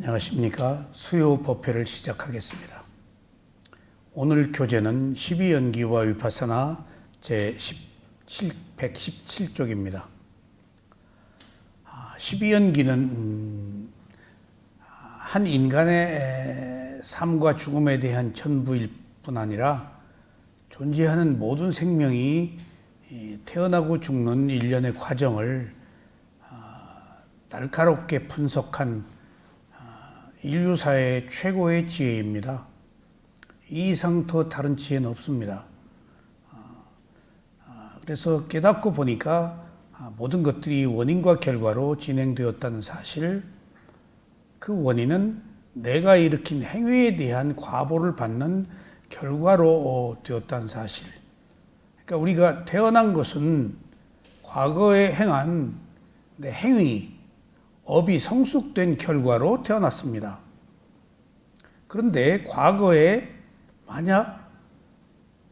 안녕하십니까. 수요 법회를 시작하겠습니다. 오늘 교재는 12연기와 위파사나 제117쪽입니다. 12연기는 한 인간의 삶과 죽음에 대한 전부일 뿐 아니라 존재하는 모든 생명이 태어나고 죽는 일련의 과정을 날카롭게 분석한 인류사의 최고의 지혜입니다. 이 이상 더 다른 지혜는 없습니다. 그래서 깨닫고 보니까 모든 것들이 원인과 결과로 진행되었다는 사실, 그 원인은 내가 일으킨 행위에 대한 과보를 받는 결과로 되었다는 사실. 그러니까 우리가 태어난 것은 과거에 행한 내 행위, 업이 성숙된 결과로 태어났습니다. 그런데 과거에 만약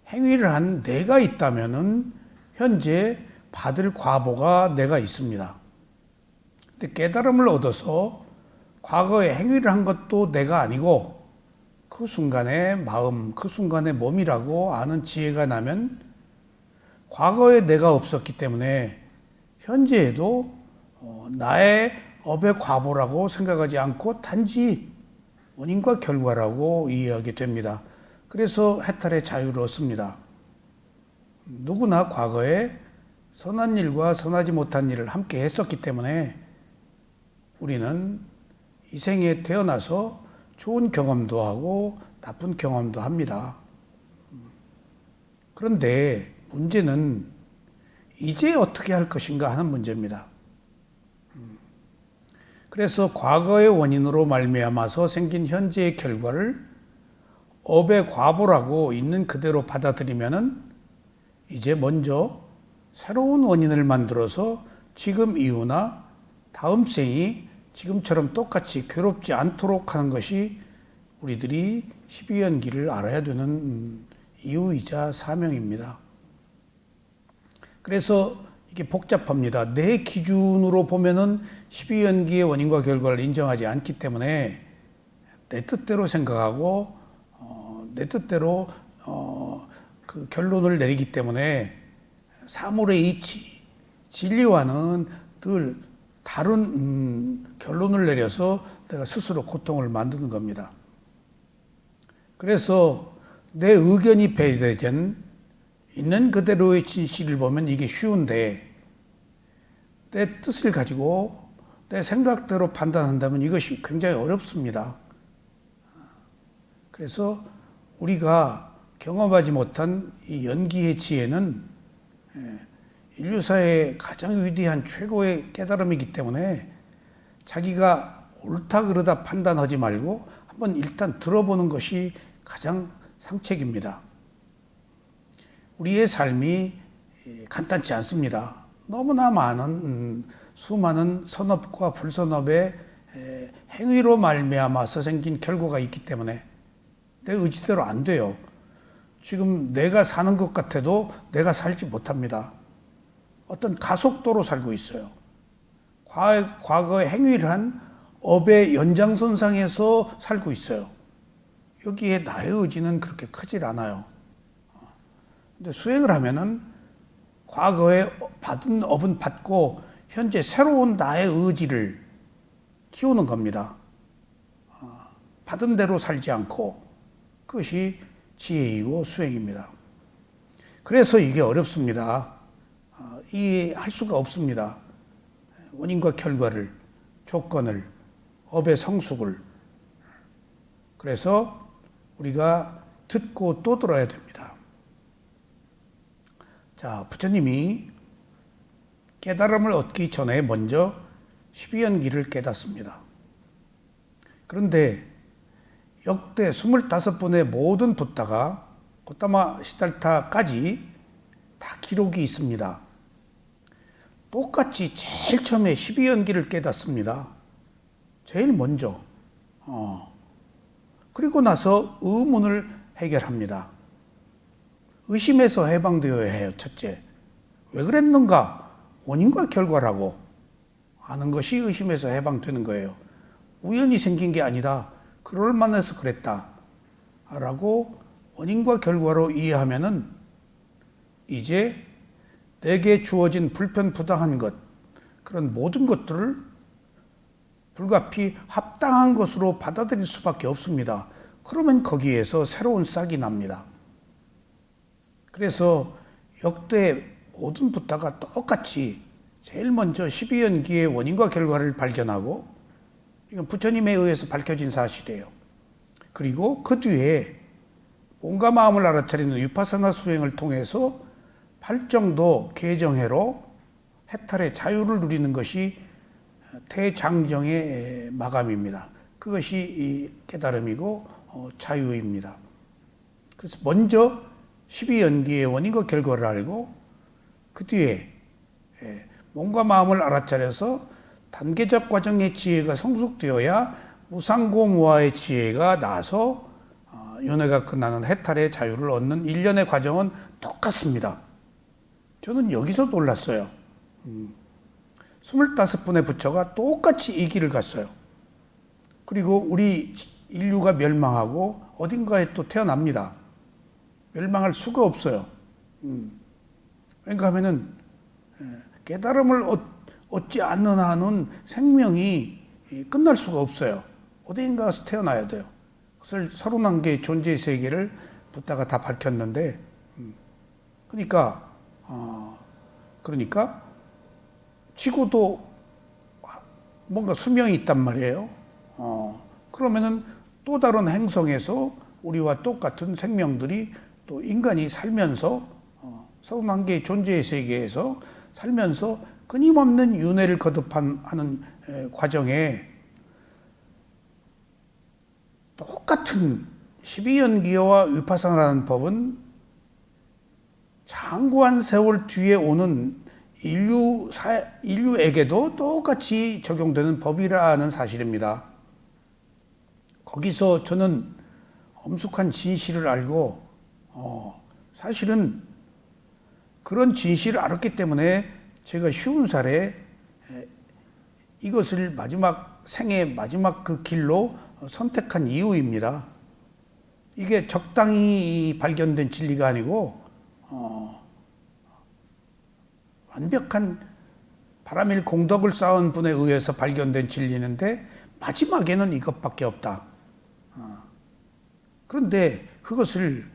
행위를 한 내가 있다면은 현재 받을 과보가 내가 있습니다. 근데 깨달음을 얻어서 과거에 행위를 한 것도 내가 아니고 그 순간의 마음, 그 순간의 몸이라고 아는 지혜가 나면 과거에 내가 없었기 때문에 현재에도 나의 업의 과보라고 생각하지 않고 단지 원인과 결과라고 이해하게 됩니다. 그래서 해탈의 자유를 얻습니다. 누구나 과거에 선한 일과 선하지 못한 일을 함께 했었기 때문에 우리는 이 생에 태어나서 좋은 경험도 하고 나쁜 경험도 합니다. 그런데 문제는 이제 어떻게 할 것인가 하는 문제입니다. 그래서 과거의 원인으로 말미암아서 생긴 현재의 결과를 업의 과보라고 있는 그대로 받아들이면은 이제 먼저 새로운 원인을 만들어서 지금 이후나 다음 생이 지금처럼 똑같이 괴롭지 않도록 하는 것이 우리들이 12연기를 알아야 되는 이유이자 사명입니다. 그래서 이게 복잡합니다. 내 기준으로 보면은 12연기의 원인과 결과를 인정하지 않기 때문에 내 뜻대로 생각하고 내 뜻대로 그 결론을 내리기 때문에 사물의 이치, 진리와는 늘 다른 결론을 내려서 내가 스스로 고통을 만드는 겁니다. 그래서 내 의견이 배제된 있는 그대로의 진실을 보면 이게 쉬운데 내 뜻을 가지고 내 생각대로 판단한다면 이것이 굉장히 어렵습니다. 그래서 우리가 경험하지 못한 이 연기의 지혜는 인류사의 가장 위대한 최고의 깨달음이기 때문에 자기가 옳다 그러다 판단하지 말고 한번 일단 들어보는 것이 가장 상책입니다. 우리의 삶이 간단치 않습니다. 너무나 많은 수많은 선업과 불선업의 행위로 말미암아서 생긴 결과가 있기 때문에 내 의지대로 안 돼요. 지금 내가 사는 것 같아도 내가 살지 못합니다. 어떤 가속도로 살고 있어요. 과거에 행위를 한 업의 연장선상에서 살고 있어요. 여기에 나의 의지는 그렇게 크질 않아요. 근데 수행을 하면은 과거에 받은 업은 받고 현재 새로운 나의 의지를 키우는 겁니다. 받은 대로 살지 않고 그것이 지혜이고 수행입니다. 그래서 이게 어렵습니다. 이해할 수가 없습니다. 원인과 결과를, 조건을, 업의 성숙을. 그래서 우리가 듣고 또 들어야 됩니다. 자, 부처님이 깨달음을 얻기 전에 먼저 12연기를 깨닫습니다. 그런데 역대 25분의 모든 붓다가 고타마 시달타까지 다 기록이 있습니다. 똑같이 제일 처음에 12연기를 깨닫습니다. 제일 먼저. 그리고 나서 의문을 해결합니다. 의심에서 해방되어야 해요. 첫째, 왜 그랬는가? 원인과 결과라고 아는 것이 의심에서 해방되는 거예요. 우연히 생긴 게 아니다. 그럴 만해서 그랬다. 라고 원인과 결과로 이해하면은 이제 내게 주어진 불편부당한 것, 그런 모든 것들을 불가피 합당한 것으로 받아들일 수밖에 없습니다. 그러면 거기에서 새로운 싹이 납니다. 그래서 역대 모든 붓다가 똑같이 제일 먼저 12연기의 원인과 결과를 발견하고, 이건 부처님에 의해서 밝혀진 사실이에요. 그리고 그 뒤에 몸과 마음을 알아차리는 위파사나 수행을 통해서 팔정도 개정해로 해탈의 자유를 누리는 것이 대장정의 마감입니다. 그것이 이 깨달음이고 자유입니다. 그래서 먼저 12연기의 원인과 결과를 알고 그 뒤에 몸과 마음을 알아차려서 단계적 과정의 지혜가 성숙되어야 무상고무화의 지혜가 나서 윤회가 끝나는 해탈의 자유를 얻는 일련의 과정은 똑같습니다. 저는 여기서 놀랐어요. 25분의 부처가 똑같이 이 길을 갔어요. 그리고 우리 인류가 멸망하고 어딘가에 또 태어납니다. 멸망할 수가 없어요. 그러니까 하면은 깨달음을 얻지 않는 한은 생명이 끝날 수가 없어요. 어딘가에서 태어나야 돼요. 그것을 31개의 존재의 세계를 붓다가 다 밝혔는데, 그러니까 지구도 뭔가 수명이 있단 말이에요. 그러면은 또 다른 행성에서 우리와 똑같은 생명들이 또 인간이 살면서 31개의 존재의 세계에서 살면서 끊임없는 윤회를 거듭하는 과정에 똑같은 12연기와 위파사나라는 법은 장구한 세월 뒤에 오는 인류에게도 똑같이 적용되는 법이라는 사실입니다. 거기서 저는 엄숙한 진실을 알고, 사실은 그런 진실을 알았기 때문에 제가 쉬운 살에 이것을 생의 마지막 그 길로 선택한 이유입니다. 이게 적당히 발견된 진리가 아니고 완벽한 바라밀 공덕을 쌓은 분에 의해서 발견된 진리인데 마지막에는 이것밖에 없다. 그런데 그것을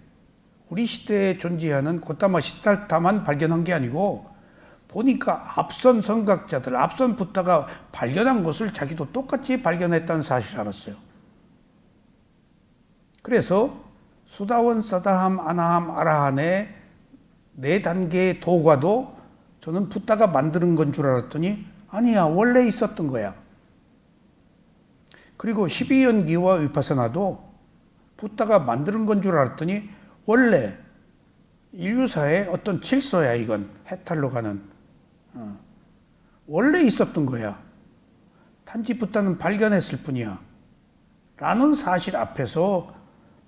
우리 시대에 존재하는 고타마 시달타만 발견한 게 아니고 보니까 앞선 선각자들, 앞선 붓다가 발견한 것을 자기도 똑같이 발견했다는 사실을 알았어요. 그래서 수다원, 사다함, 아나함, 아라한의 4단계의 도과도 저는 붓다가 만드는 건 줄 알았더니 아니야, 원래 있었던 거야. 그리고 12연기와 위파사나도 붓다가 만드는 건 줄 알았더니 원래 인류사의 어떤 질서야. 이건 해탈로 가는 원래 있었던 거야. 단지 붓다는 발견했을 뿐이야 라는 사실 앞에서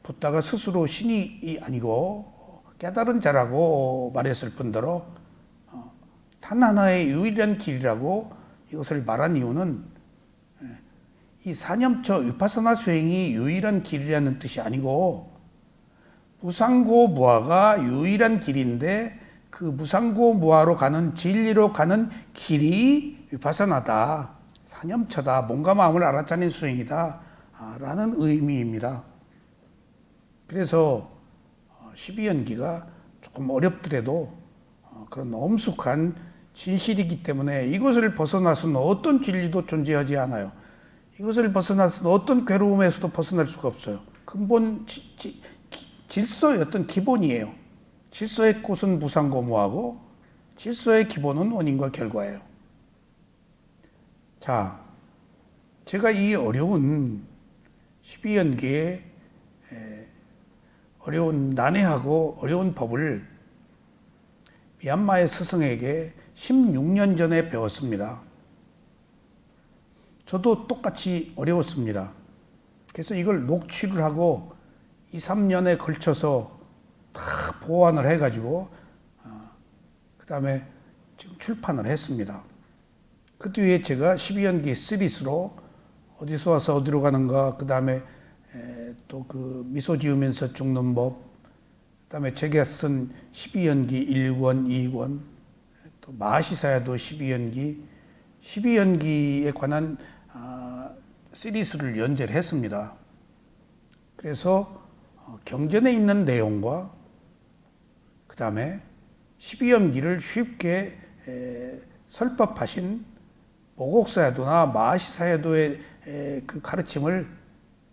붓다가 스스로 신이 아니고 깨달은 자라고 말했을 뿐더러 단 하나의 유일한 길이라고 이것을 말한 이유는 이 사념처 위파사나 수행이 유일한 길이라는 뜻이 아니고 무상고무화가 유일한 길인데 그 무상고무화로 가는 진리로 가는 길이 위파사나다, 사념처다, 몸과 마음을 알아차리는 수행이다 라는 의미입니다. 그래서 12연기가 조금 어렵더라도 그런 엄숙한 진실이기 때문에 이것을 벗어나서는 어떤 진리도 존재하지 않아요. 이것을 벗어나서는 어떤 괴로움에서도 벗어날 수가 없어요. 근본 질서의 어떤 기본이에요. 질서의 꽃은 무상고무하고 질서의 기본은 원인과 결과예요. 자, 제가 이 어려운 12연기의 어려운 난해하고 어려운 법을 미얀마의 스승에게 16년 전에 배웠습니다. 저도 똑같이 어려웠습니다. 그래서 이걸 녹취를 하고 2, 3년에 걸쳐서 다 보완을 해가지고 그 다음에 지금 출판을 했습니다. 그 뒤에 제가 12연기 시리즈로 어디서 와서 어디로 가는가, 그 다음에 또 그 미소 지으면서 죽는 법, 그 다음에 제가 쓴 12연기 1권, 2권, 또 마시사야도 12연기, 12연기에 관한 시리즈를 연재를 했습니다. 그래서 경전에 있는 내용과 그 다음에 12연기를 쉽게 설법하신 모곡사야도나 마시사야도의 그 가르침을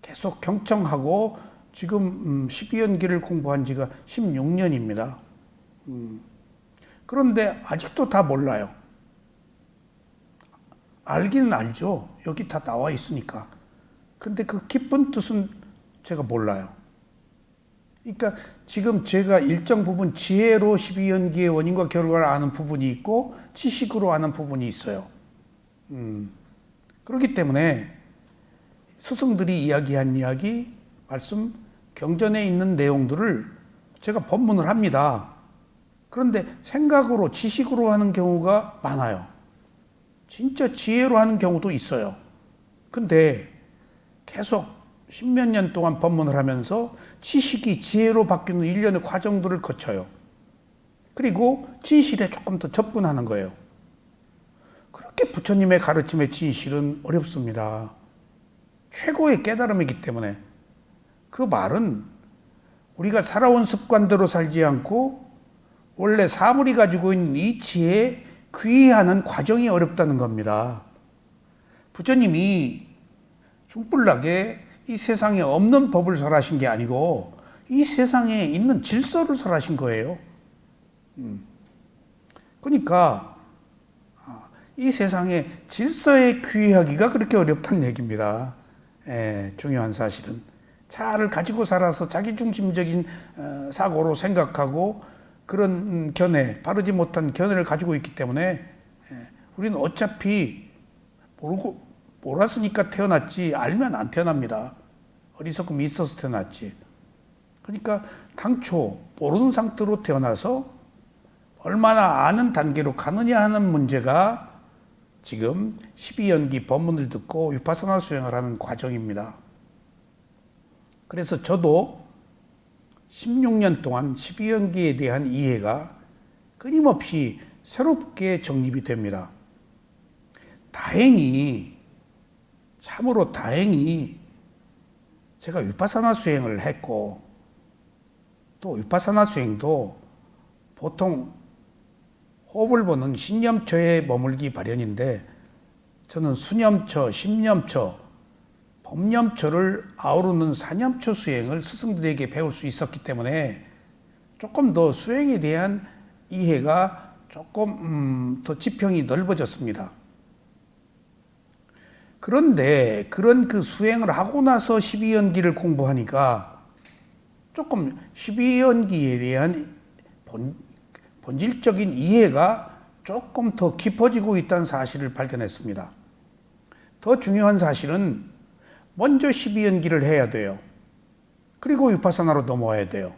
계속 경청하고 지금 12연기를 공부한 지가 16년입니다. 그런데 아직도 다 몰라요. 알기는 알죠. 여기 다 나와 있으니까. 근데 그 깊은 뜻은 제가 몰라요. 그러니까 지금 제가 일정 부분 지혜로 12연기의 원인과 결과를 아는 부분이 있고 지식으로 아는 부분이 있어요. 그렇기 때문에 스승들이 이야기한 이야기, 말씀, 경전에 있는 내용들을 제가 법문을 합니다. 그런데 생각으로, 지식으로 하는 경우가 많아요. 진짜 지혜로 하는 경우도 있어요. 근데 계속 십몇 년 동안 법문을 하면서 지식이 지혜로 바뀌는 일련의 과정들을 거쳐요. 그리고 진실에 조금 더 접근하는 거예요. 그렇게 부처님의 가르침의 진실은 어렵습니다. 최고의 깨달음이기 때문에. 그 말은 우리가 살아온 습관대로 살지 않고 원래 사물이 가지고 있는 이 지혜에 귀의하는 과정이 어렵다는 겁니다. 부처님이 중불나게 이 세상에 없는 법을 설하신 게 아니고 이 세상에 있는 질서를 설하신 거예요. 그러니까 이 세상에 질서에 귀의하기가 그렇게 어렵다는 얘기입니다. 중요한 사실은 자아를 가지고 살아서 자기중심적인 사고로 생각하고 그런 견해, 바르지 못한 견해를 가지고 있기 때문에 우리는 어차피 몰랐으니까 태어났지 알면 안 태어납니다. 어리석음이 있어서 태어났지. 그러니까 당초 모르는 상태로 태어나서 얼마나 아는 단계로 가느냐 하는 문제가 지금 12연기 법문을 듣고 위파사나 수행을 하는 과정입니다. 그래서 저도 16년 동안 12연기에 대한 이해가 끊임없이 새롭게 정립이 됩니다. 다행히, 참으로 다행히 제가 위파사나 수행을 했고 또 위파사나 수행도 보통 호흡을 보는 신념처에 머물기 마련인데 저는 수념처, 심념처, 법념처를 아우르는 사념처 수행을 스승들에게 배울 수 있었기 때문에 조금 더 수행에 대한 이해가 조금 더 지평이 넓어졌습니다. 그런데 그런 그 수행을 하고 나서 12연기를 공부하니까 조금 12연기에 대한 본질적인 이해가 조금 더 깊어지고 있다는 사실을 발견했습니다. 더 중요한 사실은 먼저 12연기를 해야 돼요. 그리고 위파사나로 넘어와야 돼요.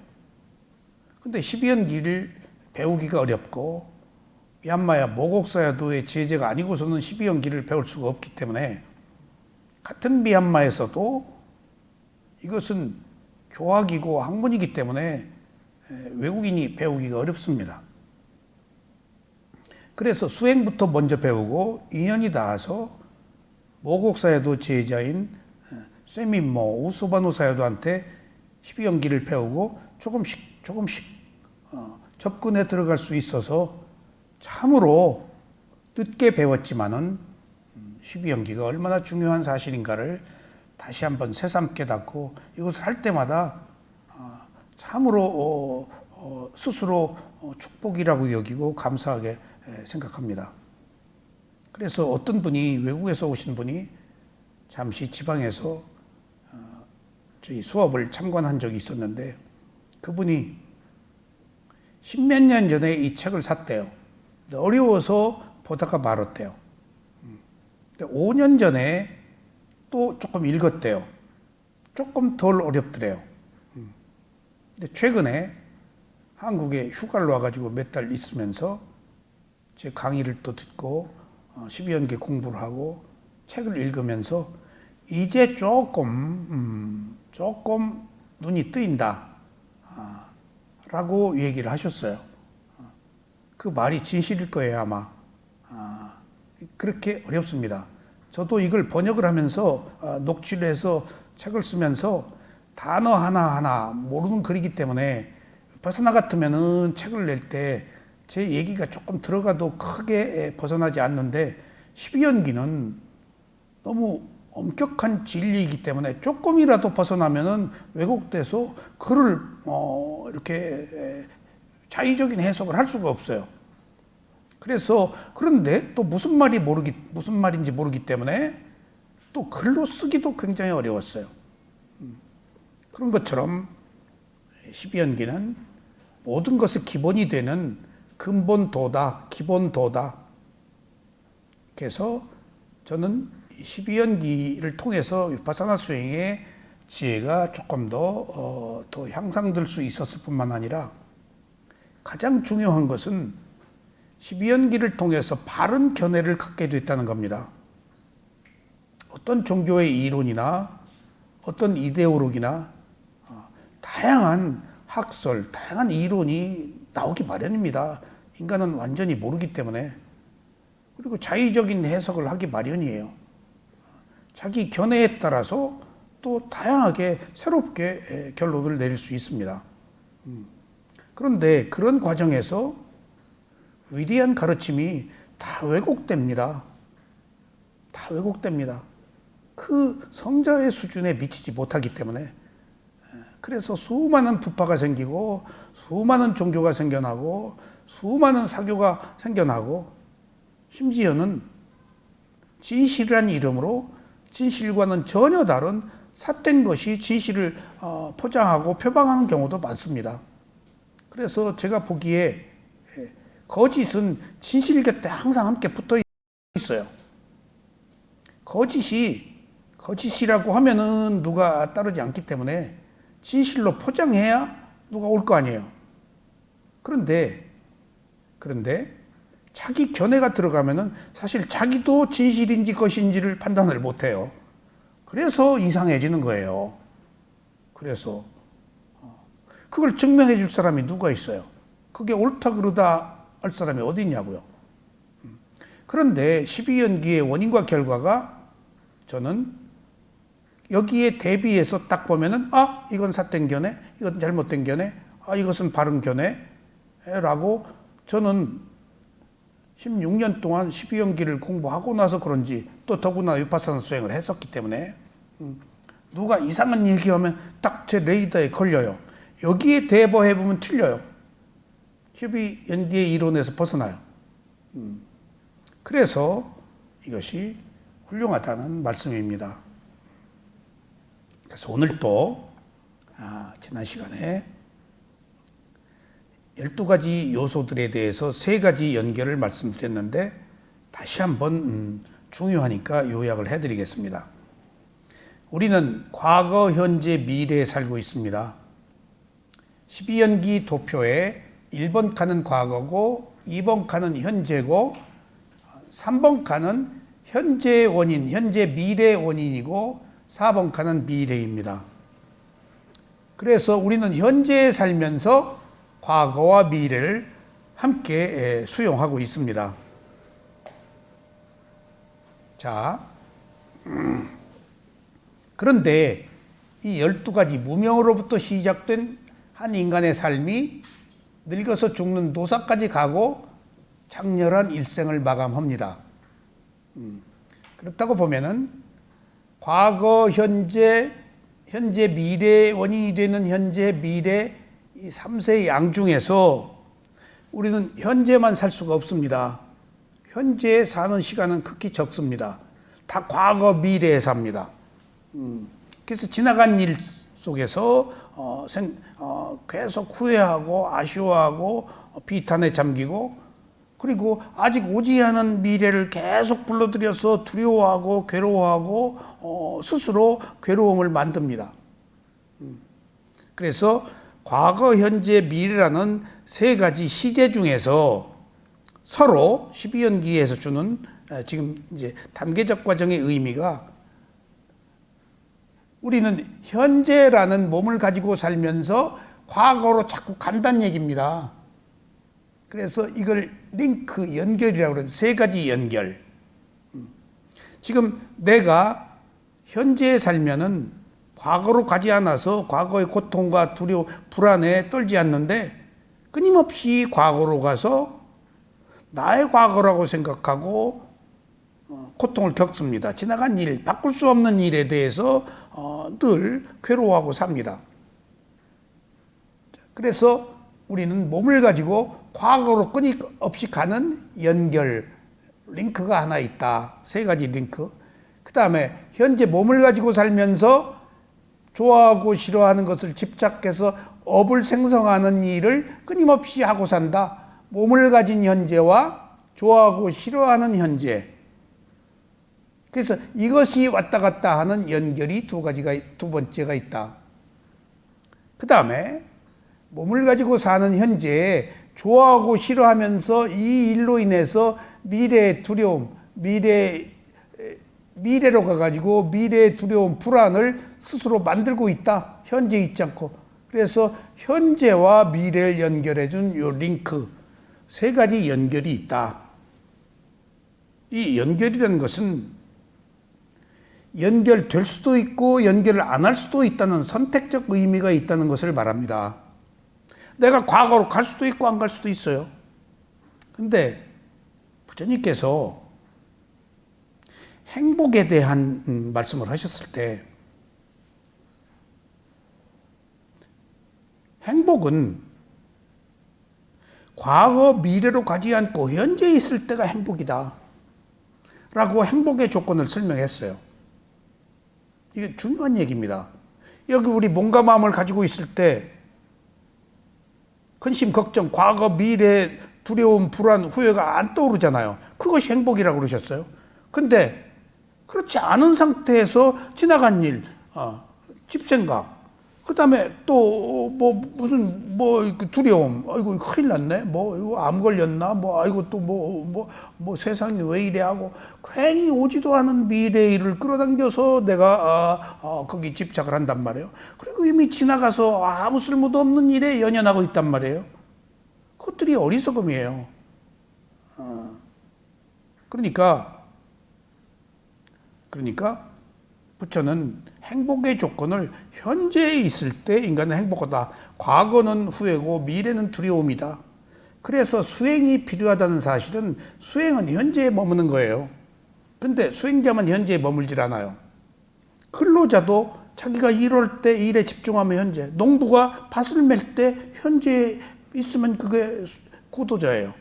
근데 12연기를 배우기가 어렵고 미얀마야 모곡사야도의 제재가 아니고서는 12연기를 배울 수가 없기 때문에 같은 미얀마에서도 이것은 교학이고 학문이기 때문에 외국인이 배우기가 어렵습니다. 그래서 수행부터 먼저 배우고 인연이 닿아서 모곡사야도 제자인 쇠민모 우소바노 사야도한테 12연기를 배우고 조금씩 접근해 들어갈 수 있어서 참으로 늦게 배웠지만은 12연기가 얼마나 중요한 사실인가를 다시 한번 새삼 깨닫고 이것을 할 때마다 참으로 스스로 축복이라고 여기고 감사하게 생각합니다. 그래서 어떤 분이 외국에서 오신 분이 잠시 지방에서 저희 수업을 참관한 적이 있었는데 그분이 십몇 년 전에 이 책을 샀대요. 어려워서 보다가 말았대요. 5년 전에 또 조금 읽었대요. 조금 덜 어렵더래요. 근데 최근에 한국에 휴가를 와가지고 몇 달 있으면서 제 강의를 또 듣고 12연계 공부를 하고 책을 읽으면서 이제 조금 눈이 뜨인다. 라고 얘기를 하셨어요. 그 말이 진실일 거예요, 아마. 그렇게 어렵습니다. 저도 이걸 번역을 하면서 녹취를 해서 책을 쓰면서 단어 하나하나 모르는 글이기 때문에 벗어나 같으면은 책을 낼 때 제 얘기가 조금 들어가도 크게 벗어나지 않는데 12연기는 너무 엄격한 진리이기 때문에 조금이라도 벗어나면은 왜곡돼서 글을 이렇게 자의적인 해석을 할 수가 없어요. 그래서 그런데 또 무슨 말인지 모르기 때문에 또 글로 쓰기도 굉장히 어려웠어요. 그런 것처럼 12연기는 모든 것의 기본이 되는 근본도다, 기본도다. 그래서 저는 12연기를 통해서 위파사나 수행의 지혜가 조금 더 향상될 수 있었을 뿐만 아니라 가장 중요한 것은 12연기를 통해서 바른 견해를 갖게 됐다는 겁니다. 어떤 종교의 이론이나 어떤 이데올로기나 다양한 학설, 다양한 이론이 나오기 마련입니다. 인간은 완전히 모르기 때문에. 그리고 자의적인 해석을 하기 마련이에요. 자기 견해에 따라서 또 다양하게 새롭게 결론을 내릴 수 있습니다. 그런데 그런 과정에서 위대한 가르침이 다 왜곡됩니다. 다 왜곡됩니다. 그 성자의 수준에 미치지 못하기 때문에. 그래서 수많은 부파가 생기고 수많은 종교가 생겨나고 수많은 사교가 생겨나고 심지어는 진실이라는 이름으로 진실과는 전혀 다른 삿된 것이 진실을 포장하고 표방하는 경우도 많습니다. 그래서 제가 보기에 거짓은 진실 곁에 항상 함께 붙어 있어요. 거짓이라고 하면은 누가 따르지 않기 때문에 진실로 포장해야 누가 올 거 아니에요. 그런데 자기 견해가 들어가면은 사실 자기도 진실인지 것인지를 판단을 못 해요. 그래서 이상해지는 거예요. 그래서 그걸 증명해 줄 사람이 누가 있어요? 그게 옳다 그르다 할 사람이 어디 있냐고요. 그런데 12연기의 원인과 결과가 저는 여기에 대비해서 딱 보면은 이건 삿된 견해, 이건 잘못된 견해, 이것은 바른 견해라고 저는 16년 동안 12연기를 공부하고 나서 그런지 또 더구나 위파사나 수행을 했었기 때문에 누가 이상한 얘기하면 딱 제 레이더에 걸려요. 여기에 대보해보면 틀려요. 12연기의 이론에서 벗어나요. 그래서 이것이 훌륭하다는 말씀입니다. 그래서 오늘 또 지난 시간에 12가지 요소들에 대해서 3가지 연결을 말씀드렸는데 다시 한번 중요하니까 요약을 해드리겠습니다. 우리는 과거, 현재, 미래에 살고 있습니다. 12연기 도표에 1번 칸은 과거고 2번 칸은 현재고 3번 칸은 현재 원인, 현재 미래 원인이고 4번 칸은 미래입니다. 그래서 우리는 현재에 살면서 과거와 미래를 함께 수용하고 있습니다. 자, 그런데 이 12가지 무명으로부터 시작된 한 인간의 삶이 늙어서 죽는 노사까지 가고 장렬한 일생을 마감합니다. 그렇다고 보면은 과거, 현재, 미래의 원인이 되는 현재, 미래 이 3세의 양 중에서 우리는 현재만 살 수가 없습니다. 현재에 사는 시간은 극히 적습니다. 다 과거, 미래에 삽니다. 그래서 지나간 일 속에서 계속 후회하고 아쉬워하고 비탄에 잠기고 그리고 아직 오지 않은 미래를 계속 불러들여서 두려워하고 괴로워하고 스스로 괴로움을 만듭니다. 그래서 과거, 현재, 미래라는 3가지 시제 중에서 서로 12연기에서 주는 지금 이제 단계적 과정의 의미가 우리는 현재라는 몸을 가지고 살면서 과거로 자꾸 간다는 얘기입니다. 그래서 이걸 링크, 연결이라고 그래요. 세 가지 연결. 지금 내가 현재에 살면은 과거로 가지 않아서 과거의 고통과 두려움, 불안에 떨지 않는데 끊임없이 과거로 가서 나의 과거라고 생각하고 고통을 겪습니다. 지나간 일, 바꿀 수 없는 일에 대해서 늘 괴로워하고 삽니다. 그래서 우리는 몸을 가지고 과거로 끊임없이 가는 연결, 링크가 하나 있다. 세 가지 링크. 그 다음에 현재 몸을 가지고 살면서 좋아하고 싫어하는 것을 집착해서 업을 생성하는 일을 끊임없이 하고 산다. 몸을 가진 현재와 좋아하고 싫어하는 현재. 그래서 이것이 왔다 갔다 하는 연결이 두 번째가 있다. 그 다음에 몸을 가지고 사는 현재에 좋아하고 싫어하면서 이 일로 인해서 미래의 두려움, 미래로 가가지고 미래의 두려움, 불안을 스스로 만들고 있다. 현재에 있지 않고. 그래서 현재와 미래를 연결해준 요 링크, 세 가지 연결이 있다. 이 연결이라는 것은 연결될 수도 있고 연결을 안 할 수도 있다는 선택적 의미가 있다는 것을 말합니다. 내가 과거로 갈 수도 있고 안 갈 수도 있어요. 근데 부처님께서 행복에 대한 말씀을 하셨을 때 행복은 과거, 미래로 가지 않고 현재에 있을 때가 행복이다 라고 행복의 조건을 설명했어요. 이게 중요한 얘기입니다. 여기 우리 몸과 마음을 가지고 있을 때 근심, 걱정, 과거, 미래, 두려움, 불안, 후회가 안 떠오르잖아요. 그것이 행복이라고 그러셨어요. 근데 그렇지 않은 상태에서 지나간 일, 집생각, 그 다음에 또 무슨 두려움, 아이고 큰일 났네, 이거 암 걸렸나, 아이고 또 세상이 왜 이래 하고 괜히 오지도 않은 미래의 일을 끌어당겨서 내가 거기 집착을 한단 말이에요. 그리고 이미 지나가서 아무 쓸모도 없는 일에 연연하고 있단 말이에요. 그것들이 어리석음이에요. 그러니까 부처는 행복의 조건을 현재에 있을 때 인간은 행복하다. 과거는 후회고 미래는 두려움이다. 그래서 수행이 필요하다는 사실은 수행은 현재에 머무는 거예요. 근데 수행자만 현재에 머물질 않아요. 근로자도 자기가 일할 때 일에 집중하면 현재, 농부가 밭을 맬 때 현재에 있으면 그게 구도자예요.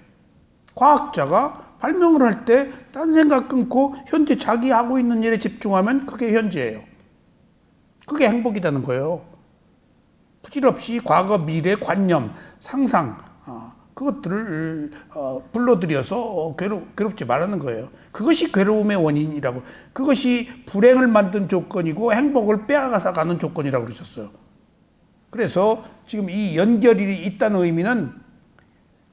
과학자가 발명을 할 때 딴 생각 끊고 현재 자기 하고 있는 일에 집중하면 그게 현재예요. 그게 행복이라는 거예요. 부질없이 과거, 미래, 관념, 상상, 그것들을 불러들여서 괴롭지 말라는 거예요. 그것이 괴로움의 원인이라고. 그것이 불행을 만든 조건이고 행복을 빼앗아 가는 조건이라고 그러셨어요. 그래서 지금 이 연결이 있다는 의미는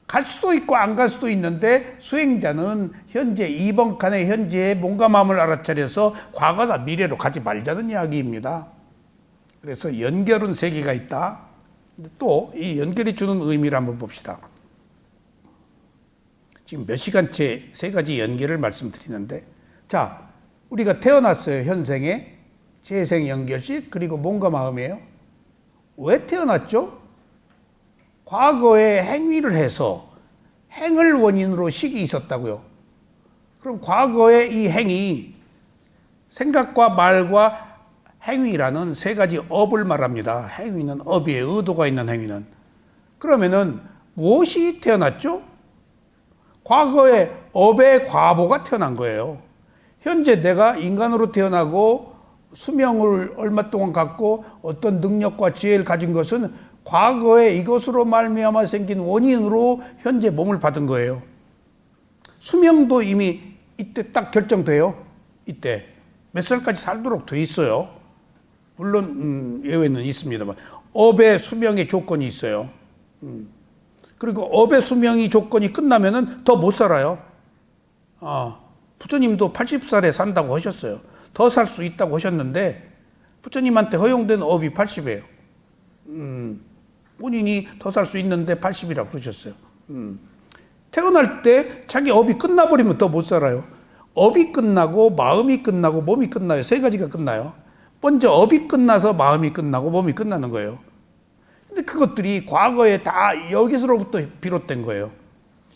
갈 수도 있고 안 갈 수도 있는데 수행자는 현재, 이번 칸의 현재에 몸과 마음을 알아차려서 과거나 미래로 가지 말자는 이야기입니다. 그래서 연결은 세 개가 있다. 또 이 연결이 주는 의미를 한번 봅시다. 지금 몇 시간째 세 가지 연결을 말씀드리는데, 자, 우리가 태어났어요. 현생에 재생 연결식, 그리고 몸과 마음이에요. 왜 태어났죠? 과거에 행위를 해서 행을 원인으로 식이 있었다고요. 그럼 과거에 이 행위, 생각과 말과 행위라는 세 가지 업을 말합니다. 행위는 업이에요. 의도가 있는 행위는. 그러면은 무엇이 태어났죠? 과거에 업의 과보가 태어난 거예요. 현재 내가 인간으로 태어나고 수명을 얼마 동안 갖고 어떤 능력과 지혜를 가진 것은 과거에 이것으로 말미암아 생긴 원인으로 현재 몸을 받은 거예요. 수명도 이미 이때 딱 결정돼요. 이때 몇 살까지 살도록 돼 있어요. 물론 예외는 있습니다만 업의 수명의 조건이 있어요. 그리고 업의 수명이 조건이 끝나면은 더 못 살아요. 부처님도 80살에 산다고 하셨어요. 더 살 수 있다고 하셨는데 부처님한테 허용된 업이 80이에요. 본인이 더 살 수 있는데 80이라고 그러셨어요. 태어날 때 자기 업이 끝나버리면 더 못 살아요. 업이 끝나고 마음이 끝나고 몸이 끝나요. 세 가지가 끝나요. 먼저 업이 끝나서 마음이 끝나고 몸이 끝나는 거예요. 근데 그것들이 과거에 다 여기서로부터 비롯된 거예요.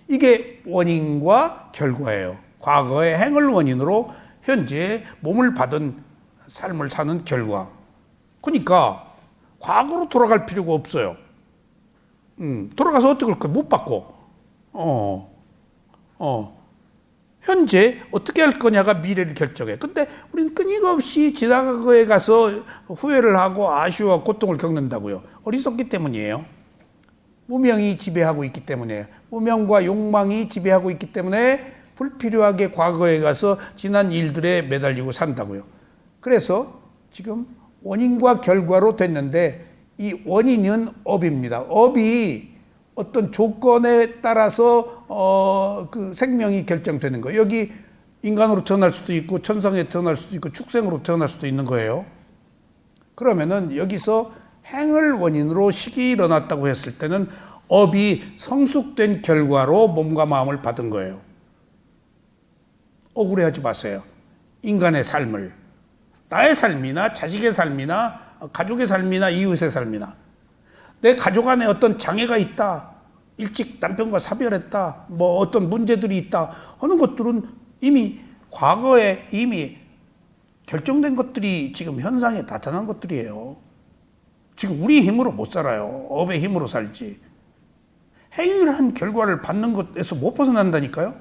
이게 원인과 결과예요. 과거의 행을 원인으로 현재 몸을 받은 삶을 사는 결과. 그러니까 과거로 돌아갈 필요가 없어요. 돌아가서 어떻게 할 거야? 못 받고. 현재 어떻게 할 거냐가 미래를 결정해. 근데 우리는 끊임없이 지나가고에 가서 후회를 하고 아쉬워 고통을 겪는다고요. 어리석기 때문이에요. 무명이 지배하고 있기 때문이에요. 무명과 욕망이 지배하고 있기 때문에 불필요하게 과거에 가서 지난 일들에 매달리고 산다고요. 그래서 지금 원인과 결과로 됐는데 이 원인은 업입니다. 업이 어떤 조건에 따라서 그 생명이 결정되는 거예요. 여기 인간으로 태어날 수도 있고 천상에 태어날 수도 있고 축생으로 태어날 수도 있는 거예요. 그러면은 여기서 행을 원인으로 식이 일어났다고 했을 때는 업이 성숙된 결과로 몸과 마음을 받은 거예요. 억울해하지 마세요. 인간의 삶을. 나의 삶이나 자식의 삶이나 가족의 삶이나 이웃의 삶이나 내 가족 안에 어떤 장애가 있다. 일찍 남편과 사별했다. 뭐 어떤 문제들이 있다. 하는 것들은 이미 과거에 이미 결정된 것들이 지금 현상에 나타난 것들이에요. 지금 우리 힘으로 못 살아요. 업의 힘으로 살지. 행위를 한 결과를 받는 것에서 못 벗어난다니까요.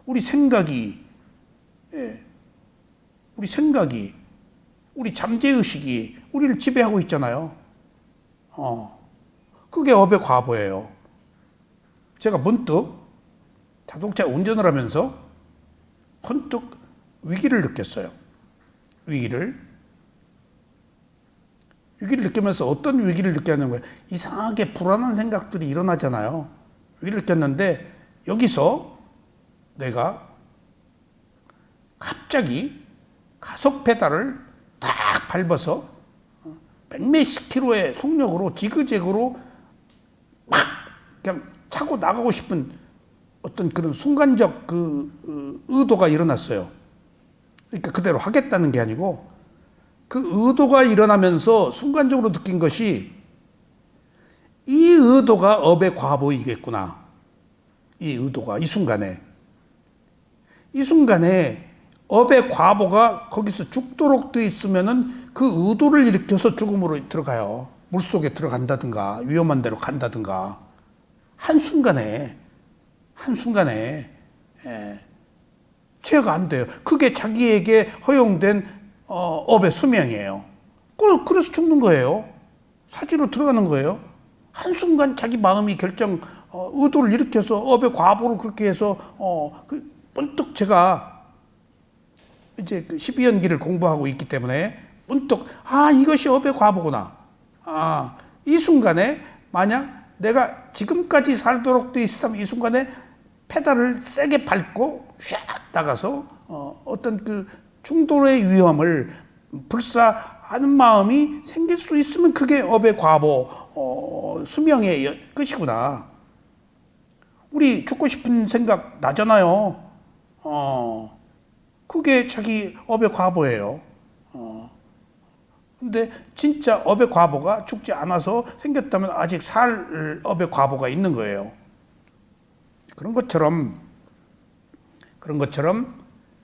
우리 생각이, 우리 잠재의식이 우리를 지배하고 있잖아요. 그게 업의 과보예요. 제가 문득 자동차 운전을 하면서 번뜩 위기를 느꼈어요. 위기를 느끼면서 어떤 위기를 느꼈는 거예요? 이상하게 불안한 생각들이 일어나잖아요. 위기를 느꼈는데 여기서 내가 갑자기 가속 페달을 딱 밟아서 백몇십 킬로의 속력으로 지그재그로 막 그냥 차고 나가고 싶은 어떤 그런 순간적 그 의도가 일어났어요. 그러니까 그대로 하겠다는 게 아니고 그 의도가 일어나면서 순간적으로 느낀 것이 이 의도가 업의 과보이겠구나. 이 의도가 이 순간에 업의 과보가 거기서 죽도록 돼 있으면은 그 의도를 일으켜서 죽음으로 들어가요. 물속에 들어간다든가 위험한 데로 간다든가 한순간에 제어가 안 돼요. 그게 자기에게 허용된 업의 수명이에요. 그래서 죽는 거예요. 사지로 들어가는 거예요. 한순간 자기 마음이 의도를 일으켜서 업의 과보로 그렇게 해서 문득 제가 이제 그 12연기를 공부하고 있기 때문에 문득 이것이 업의 과보구나. 이 순간에 만약 내가 지금까지 살도록 돼 있었다면 이 순간에 페달을 세게 밟고 샥 나가서 어떤 그 충돌의 위험을 불사하는 마음이 생길 수 있으면 그게 업의 과보 수명의 끝이구나. 우리 죽고 싶은 생각 나잖아요. 그게 자기 업의 과보예요. 근데 진짜 업의 과보가 죽지 않아서 생겼다면 아직 살 업의 과보가 있는 거예요. 그런 것처럼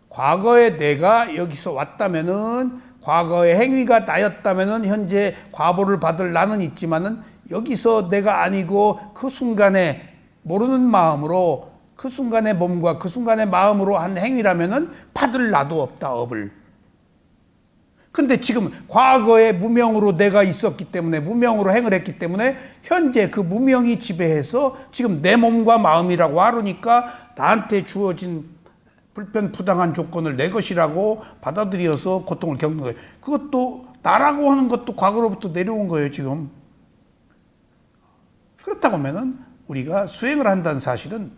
과거에 내가 여기서 왔다면은 과거의 행위가 나였다면은 현재 과보를 받을 나는 있지만은 여기서 내가 아니고 그 순간에 모르는 마음으로 그 순간의 몸과 그 순간의 마음으로 한 행위라면은 받을 나도 없다, 업을. 근데 지금 과거에 무명으로 내가 있었기 때문에 무명으로 행을 했기 때문에 현재 그 무명이 지배해서 지금 내 몸과 마음이라고 하루니까 나한테 주어진 불편부당한 조건을 내 것이라고 받아들여서 고통을 겪는 거예요. 그것도 나라고 하는 것도 과거로부터 내려온 거예요, 지금. 그렇다고 하면은 우리가 수행을 한다는 사실은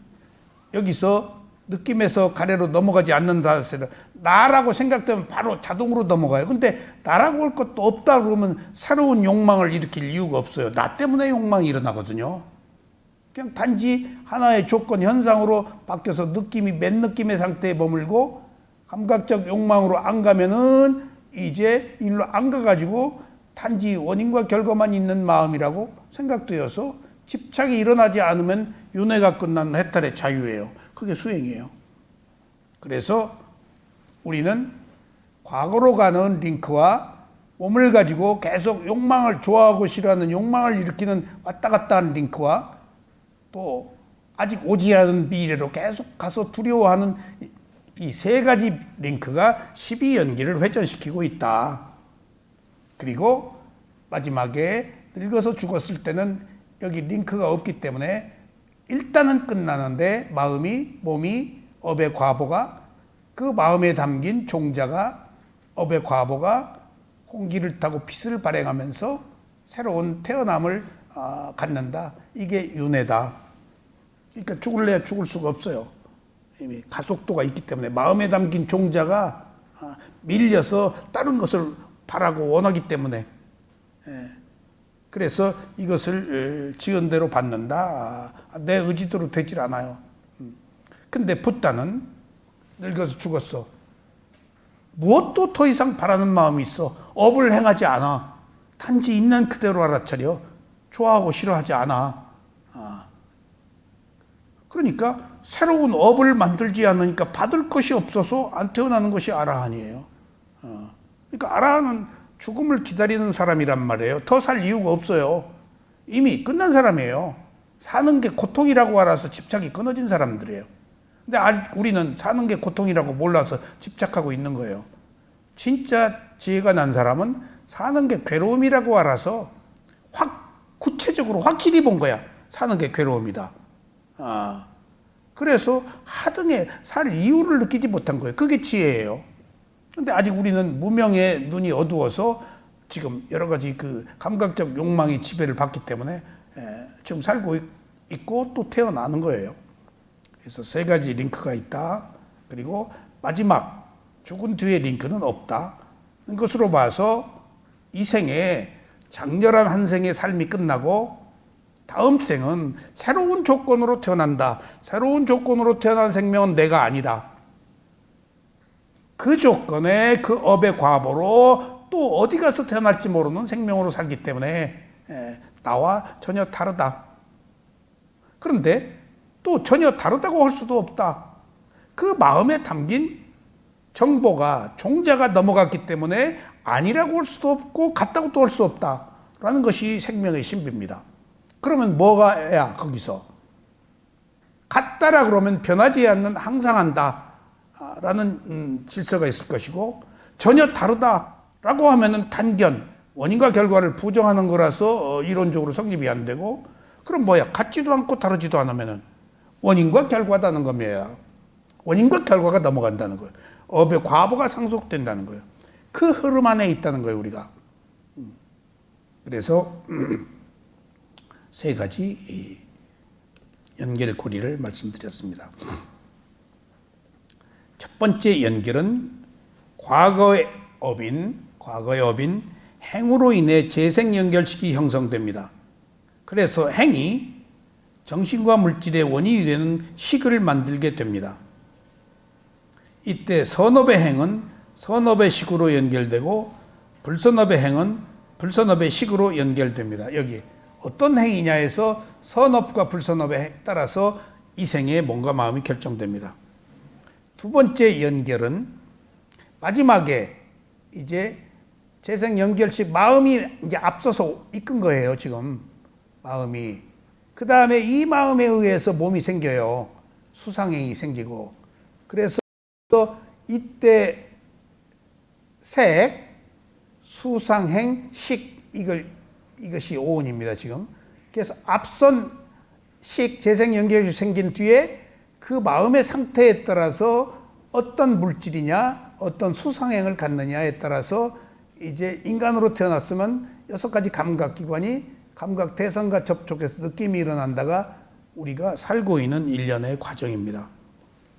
여기서 느낌에서 가래로 넘어가지 않는다 해서 나라고 생각되면 바로 자동으로 넘어가요. 근데 나라고 할 것도 없다 그러면 새로운 욕망을 일으킬 이유가 없어요. 나 때문에 욕망이 일어나거든요. 그냥 단지 하나의 조건 현상으로 바뀌어서 느낌이 맨 느낌의 상태에 머물고 감각적 욕망으로 안 가면은 이제 일로 안 가가지고 단지 원인과 결과만 있는 마음이라고 생각되어서 집착이 일어나지 않으면 윤회가 끝나는 해탈의 자유예요. 그게 수행이에요. 그래서 우리는 과거로 가는 링크와 몸을 가지고 계속 욕망을 좋아하고 싫어하는 욕망을 일으키는 왔다 갔다 하는 링크와 또 아직 오지 않은 미래로 계속 가서 두려워하는 이 세 가지 링크가 12연기를 회전시키고 있다. 그리고 마지막에 늙어서 죽었을 때는 여기 링크가 없기 때문에 일단은 끝나는데 몸이 업의 과보가 그 마음에 담긴 종자가 업의 과보가 공기를 타고 빛을 발행하면서 새로운 태어남을 갖는다. 이게 윤회다. 그러니까 죽을래야 죽을 수가 없어요. 이미 가속도가 있기 때문에 마음에 담긴 종자가 밀려서 다른 것을 바라고 원하기 때문에 그래서 이것을 지은 대로 받는다. 내 의지대로 되질 않아요. 근데 붓다는 늙어서 죽었어. 무엇도 더 이상 바라는 마음이 있어. 업을 행하지 않아. 단지 있는 그대로 알아차려. 좋아하고 싫어하지 않아. 그러니까 새로운 업을 만들지 않으니까 받을 것이 없어서 안 태어나는 것이 아라한이에요. 그러니까 아라한은 죽음을 기다리는 사람이란 말이에요. 더 살 이유가 없어요. 이미 끝난 사람이에요. 사는 게 고통이라고 알아서 집착이 끊어진 사람들이에요. 근데 우리는 사는 게 고통이라고 몰라서 집착하고 있는 거예요. 진짜 지혜가 난 사람은 사는 게 괴로움이라고 알아서 구체적으로 확실히 본 거야. 사는 게 괴로움이다. 그래서 하등에 살 이유를 느끼지 못한 거예요. 그게 지혜예요. 근데 아직 우리는 무명의 눈이 어두워서 지금 여러 가지 그 감각적 욕망이 지배를 받기 때문에 지금 살고 있고 또 태어나는 거예요. 그래서 세 가지 링크가 있다. 그리고 마지막 죽은 뒤에 링크는 없다. 것으로 봐서 이 생에 장렬한 한 생의 삶이 끝나고 다음 생은 새로운 조건으로 태어난다. 새로운 조건으로 태어난 생명은 내가 아니다. 그 조건에 그 업의 과보로 또 어디 가서 태어날지 모르는 생명으로 살기 때문에 나와 전혀 다르다. 그런데 또 전혀 다르다고 할 수도 없다. 그 마음에 담긴 정보가 종자가 넘어갔기 때문에 아니라고 할 수도 없고 같다고 또 할 수 없다라는 것이 생명의 신비입니다. 그러면 뭐가 해야 거기서 같다라 그러면 변하지 않는 항상 한다 라는 질서가 있을 것이고 전혀 다르다라고 하면은 단견 원인과 결과를 부정하는 거라서 이론적으로 성립이 안 되고 그럼 뭐야 같지도 않고 다르지도 않으면은 원인과 결과다는 겁니다. 원인과 결과가 넘어간다는 거예요. 업의 과보가 상속된다는 거예요. 그 흐름 안에 있다는 거예요, 우리가. 그래서 세 가지 연결고리를 말씀드렸습니다. 첫 번째 연결은 과거의 업인 행으로 인해 재생연결식이 형성됩니다. 그래서 행이 정신과 물질의 원인이 되는 식을 만들게 됩니다. 이때 선업의 행은 선업의 식으로 연결되고 불선업의 행은 불선업의 식으로 연결됩니다. 여기 어떤 행위냐에서 선업과 불선업에 따라서 이 생에 뭔가 마음이 결정됩니다. 두 번째 연결은 마지막에 이제 재생 연결식 마음이 이제 앞서서 이끈 거예요, 지금. 마음이. 그 다음에 이 마음에 의해서 몸이 생겨요. 수상행이 생기고. 그래서 이때 색, 수상행, 식, 이것이 오온입니다, 지금. 그래서 앞선 식, 재생 연결이 생긴 뒤에 그 마음의 상태에 따라서 어떤 물질이냐, 어떤 수상행을 갖느냐에 따라서 이제 인간으로 태어났으면 6가지 감각기관이 감각 대상과 접촉해서 느낌이 일어난다가 우리가 살고 있는 일련의 과정입니다.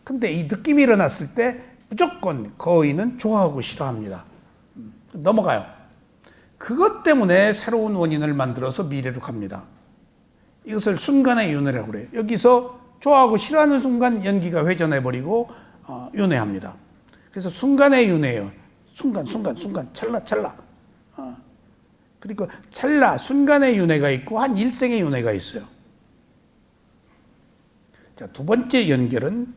근데 이 느낌이 일어났을 때 무조건 거의는 좋아하고 싫어합니다. 넘어가요. 그것 때문에 새로운 원인을 만들어서 미래로 갑니다. 이것을 순간의 윤회라고 그래요. 여기서 좋아하고 싫어하는 순간 연기가 회전해버리고 윤회합니다. 그래서 순간의 윤회예요. 순간, 찰나. 그리고 찰나, 순간의 윤회가 있고 한 일생의 윤회가 있어요. 자, 두 번째 연결은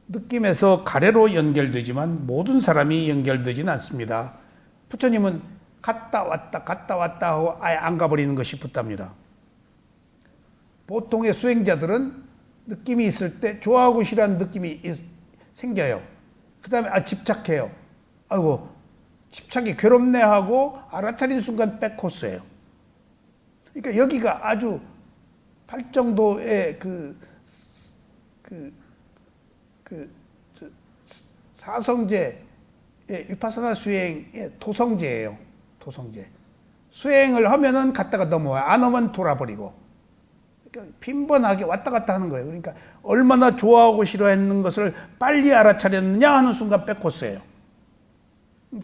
느낌에서 가래로 연결되지만 모든 사람이 연결되지는 않습니다. 부처님은 갔다 왔다 하고 아예 안 가버리는 것이 붓답니다. 보통의 수행자들은 느낌이 있을 때 좋아하고 싫어하는 느낌이 생겨요. 그 다음에 집착해요. 아이고 집착이 괴롭네 하고 알아차린 순간 백코스예요. 그러니까 여기가 아주 팔정도의 사성제 위파사나 수행의 도성제예요. 도성제. 수행을 하면은 갔다가 넘어와요. 안 하면 돌아버리고. 그러니까 빈번하게 왔다 갔다 하는 거예요. 그러니까 얼마나 좋아하고 싫어했는 것을 빨리 알아차렸느냐 하는 순간 백코스예요.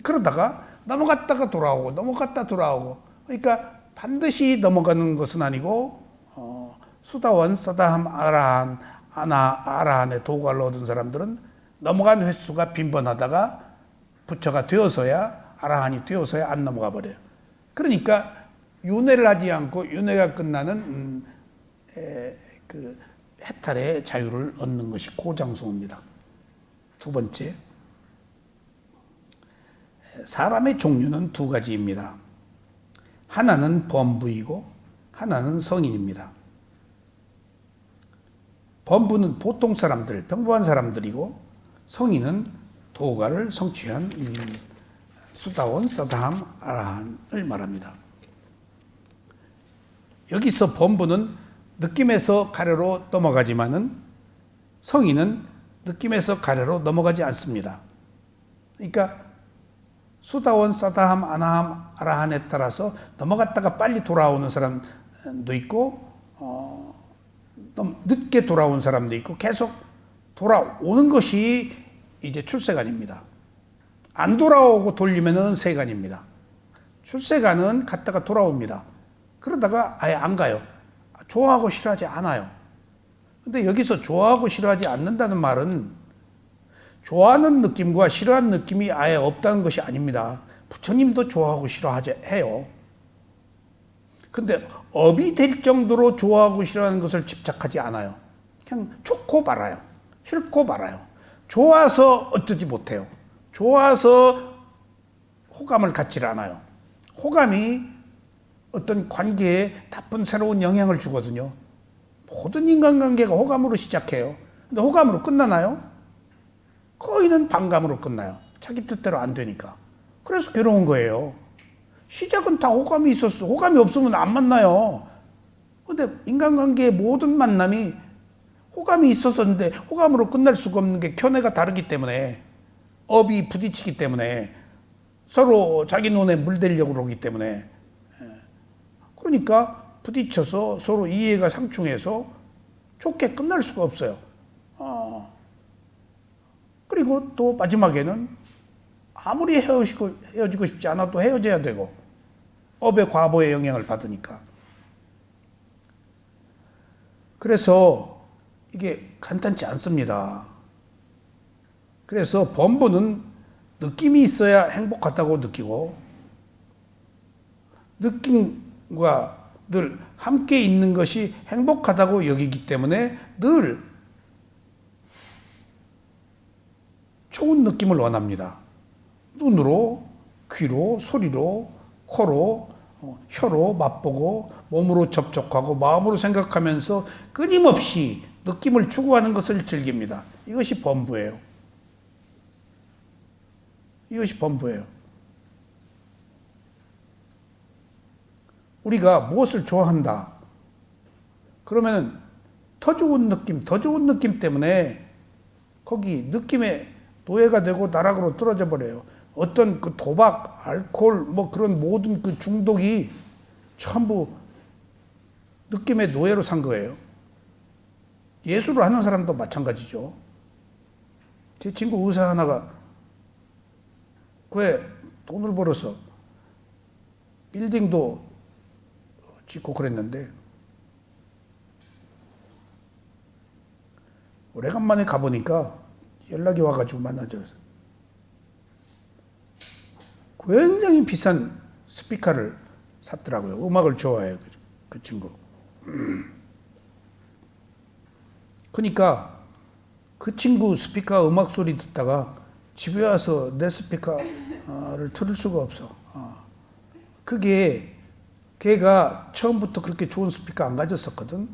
그러다가 넘어갔다가 돌아오고. 그러니까 반드시 넘어가는 것은 아니고 수다원, 사다함, 아라한의 도가를 얻은 사람들은 넘어간 횟수가 빈번하다가 부처가 되어서야 아라한이 되어서야 안 넘어가 버려요. 그러니까 윤회를 하지 않고 윤회가 끝나는 그 해탈의 자유를 얻는 것이 고장소입니다. 두 번째, 사람의 종류는 두 가지입니다. 하나는 범부이고 하나는 성인입니다. 범부는 보통 사람들, 평범한 사람들이고 성인은 도가를 성취한 수다원, 사다함, 아라한을 말합니다. 여기서 범부는 느낌에서 가래로 넘어가지만은 성인은 느낌에서 가래로 넘어가지 않습니다. 그러니까 수다원, 사다함, 아나함, 아라한에 따라서 넘어갔다가 빨리 돌아오는 사람도 있고 너무 늦게 돌아온 사람도 있고 계속 돌아오는 것이 이제 출세관입니다. 안 돌아오고 돌리면은 세관입니다. 출세관은 갔다가 돌아옵니다. 그러다가 아예 안 가요. 좋아하고 싫어하지 않아요. 근데 여기서 좋아하고 싫어하지 않는다는 말은 좋아하는 느낌과 싫어하는 느낌이 아예 없다는 것이 아닙니다. 부처님도 좋아하고 싫어하지 해요. 근데 업이 될 정도로 좋아하고 싫어하는 것을 집착하지 않아요. 그냥 좋고 말아요. 싫고 말아요. 좋아서 어쩌지 못해요. 좋아서 호감을 갖지 않아요. 호감이 어떤 관계에 나쁜 새로운 영향을 주거든요. 모든 인간관계가 호감으로 시작해요. 근데 호감으로 끝나나요? 거의는 반감으로 끝나요. 자기 뜻대로 안 되니까. 그래서 괴로운 거예요. 시작은 다 호감이 있었어. 호감이 없으면 안 만나요. 근데 인간관계의 모든 만남이 호감이 있었었는데 호감으로 끝날 수가 없는 게 견해가 다르기 때문에, 업이 부딪히기 때문에, 서로 자기 눈에 물대려고 그러기 때문에, 그러니까 부딪혀서 서로 이해가 상충해서 좋게 끝날 수가 없어요. 그리고 또 마지막에는 아무리 헤어지고 싶지 않아도 헤어져야 되고, 업의 과보의 영향을 받으니까. 그래서 이게 간단치 않습니다. 그래서 범부는 느낌이 있어야 행복하다고 느끼고, 느낌과 늘 함께 있는 것이 행복하다고 여기기 때문에 늘 좋은 느낌을 원합니다. 눈으로, 귀로, 소리로, 코로, 혀로 맛보고 몸으로 접촉하고 마음으로 생각하면서 끊임없이 느낌을 추구하는 것을 즐깁니다. 이것이 범부예요. 이것이 범부예요. 우리가 무엇을 좋아한다. 그러면 더 좋은 느낌 때문에 거기 느낌에 노예가 되고 나락으로 떨어져 버려요. 어떤 그 도박, 알코올, 뭐 그런 모든 그 중독이 전부 느낌의 노예로 산 거예요. 예술을 하는 사람도 마찬가지죠. 제 친구 의사 하나가 그에 돈을 벌어서 빌딩도 짓고 그랬는데 오래간만에 가보니까 연락이 와가지고 만나죠. 굉장히 비싼 스피커를 샀더라고요. 음악을 좋아해요, 그 친구. 그러니까 그 친구 스피커 음악 소리 듣다가 집에 와서 내 스피커를 틀을 수가 없어. 그게 걔가 처음부터 그렇게 좋은 스피커 안 가졌었거든.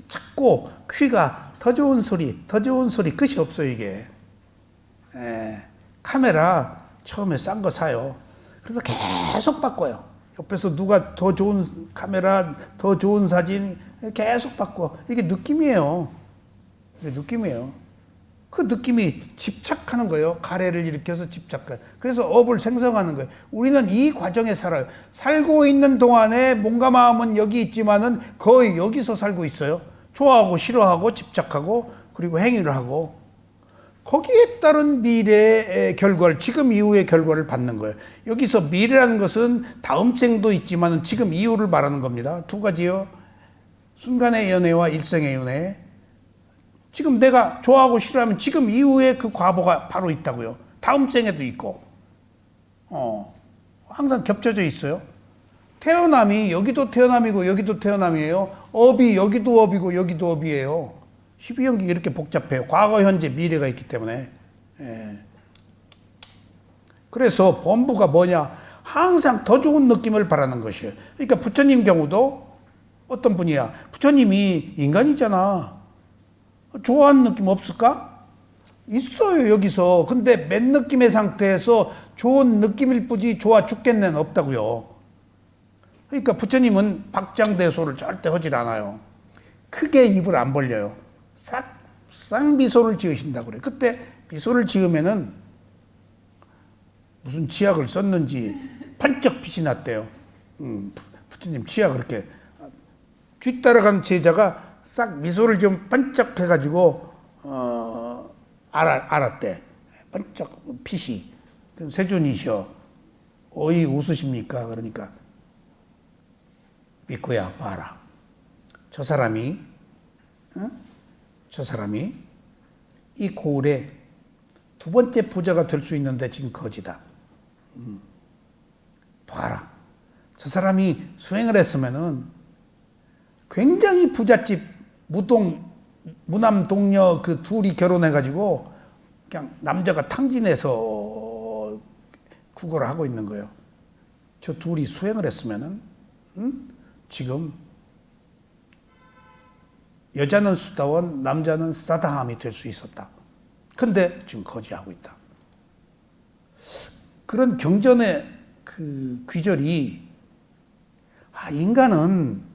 자꾸 귀가 더 좋은 소리, 더 좋은 소리 끝이 없어 이게. 카메라 처음에 싼 거 사요. 그래서 계속 바꿔요. 옆에서 누가 더 좋은 카메라, 더 좋은 사진 계속 바꿔. 이게 느낌이에요. 이게 느낌이에요. 그 느낌이 집착하는 거예요. 가래를 일으켜서 집착해. 그래서 업을 생성하는 거예요. 우리는 이 과정에 살아요. 살고 있는 동안에 몸과 마음은 여기 있지만은 거의 여기서 살고 있어요. 좋아하고 싫어하고 집착하고 그리고 행위를 하고 거기에 따른 미래의 결과를 지금 이후의 결과를 받는 거예요. 여기서 미래라는 것은 다음 생도 있지만 지금 이후를 말하는 겁니다. 두 가지요. 순간의 연애와 일생의 연애. 지금 내가 좋아하고 싫어하면 지금 이후에 그 과보가 바로 있다고요. 다음 생에도 있고. 항상 겹쳐져 있어요. 태어남이 여기도 태어남이고 여기도 태어남이에요. 업이 여기도 업이고 여기도 업이에요. 12연기가 이렇게 복잡해요. 과거, 현재, 미래가 있기 때문에. 그래서 본부가 뭐냐? 항상 더 좋은 느낌을 바라는 것이에요. 그러니까 부처님 경우도 어떤 분이야? 부처님이 인간이잖아. 좋아하는 느낌 없을까? 있어요, 여기서. 근데 맨 느낌의 상태에서 좋은 느낌일 뿐이지 좋아 죽겠네는 없다고요. 그러니까 부처님은 박장대소를 절대 하질 않아요. 크게 입을 안 벌려요. 싹 미소를 지으신다고 그래요. 그때 미소를 지으면은 무슨 치약을 썼는지 반짝 빛이 났대요. 부처님 치약 그렇게 뒤따라간 제자가 싹 미소를 좀 반짝 해가지고 알았대. 반짝 빛이. 세존이셔. 어이 웃으십니까? 그러니까 믿고야 봐라. 저 사람이 이 고을에 두 번째 부자가 될 수 있는데 지금 거지다. 봐라. 저 사람이 수행을 했으면은 굉장히 부잣집 무남 동녀 그 둘이 결혼해가지고 그냥 남자가 탕진해서 구걸을 하고 있는 거예요. 저 둘이 수행을 했으면은 지금 여자는 수다원, 남자는 사다함이 될 수 있었다. 근데 지금 거지하고 있다. 그런 경전의 그 귀절이 인간은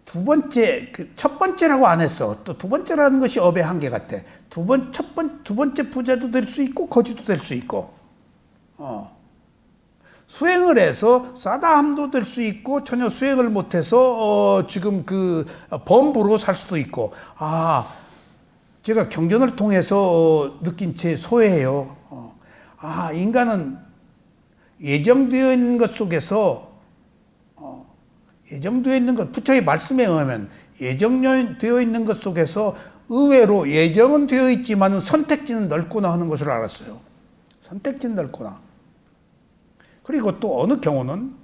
두 번째, 첫 번째라고 안 했어. 또 두 번째라는 것이 업의 한계 같아. 두 번째 부자도 될 수 있고 거지도 될 수 있고. 수행을 해서 사다함도 될 수 있고 전혀 수행을 못해서 지금 그 범부로 살 수도 있고. 제가 경전을 통해서 느낀 제 소회예요. 인간은 예정되어 있는 것 속에서 예정되어 있는 것, 부처의 말씀에 의하면 예정되어 있는 것 속에서 의외로 예정은 되어 있지만 선택지는 넓구나 하는 것을 알았어요. 선택지는 넓구나. 그리고 또 어느 경우는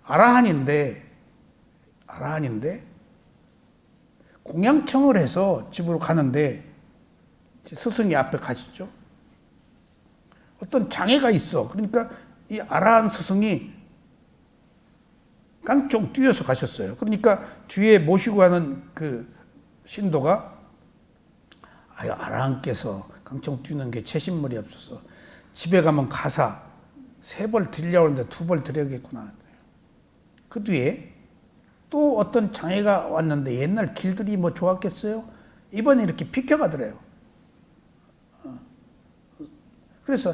아라한인데 공양청을 해서 집으로 가는데 스승이 앞에 가시죠. 어떤 장애가 있어. 그러니까 이 아라한 스승이 깡총 뛰어서 가셨어요. 그러니까 뒤에 모시고 가는 그 신도가 아라한께서 깡총 뛰는 게 채신물이 없어서 집에 가면 가사 3벌 드리려고 하는데 2벌 드려야겠구나. 그 뒤에 또 어떤 장애가 왔는데 옛날 길들이 뭐 좋았겠어요? 이번에 이렇게 비켜가더래요. 그래서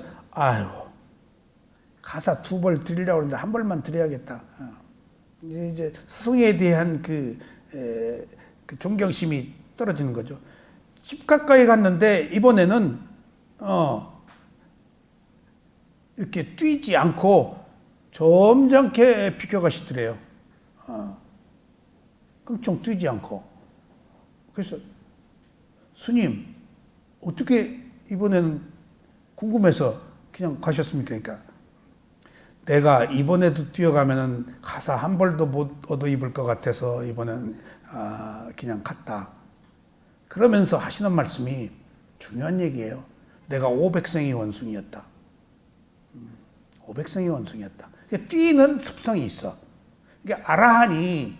가사 2벌 드리려고 하는데 1벌만 드려야겠다. 이제 스승에 대한 그 존경심이 떨어지는 거죠. 집 가까이 갔는데 이번에는 이렇게 뛰지 않고 점잖게 비켜가시더래요. 끙충 뛰지 않고. 그래서 스님 어떻게 이번에는 궁금해서 그냥 가셨습니까? 그러니까 내가 이번에도 뛰어가면은 가사 한 벌도 못 얻어 입을 것 같아서 이번엔 그냥 갔다. 그러면서 하시는 말씀이 중요한 얘기예요. 내가 500생의 원숭이였다. 500생의 원숭이였다. 뛰는 습성이 있어. 그러니까 아라한이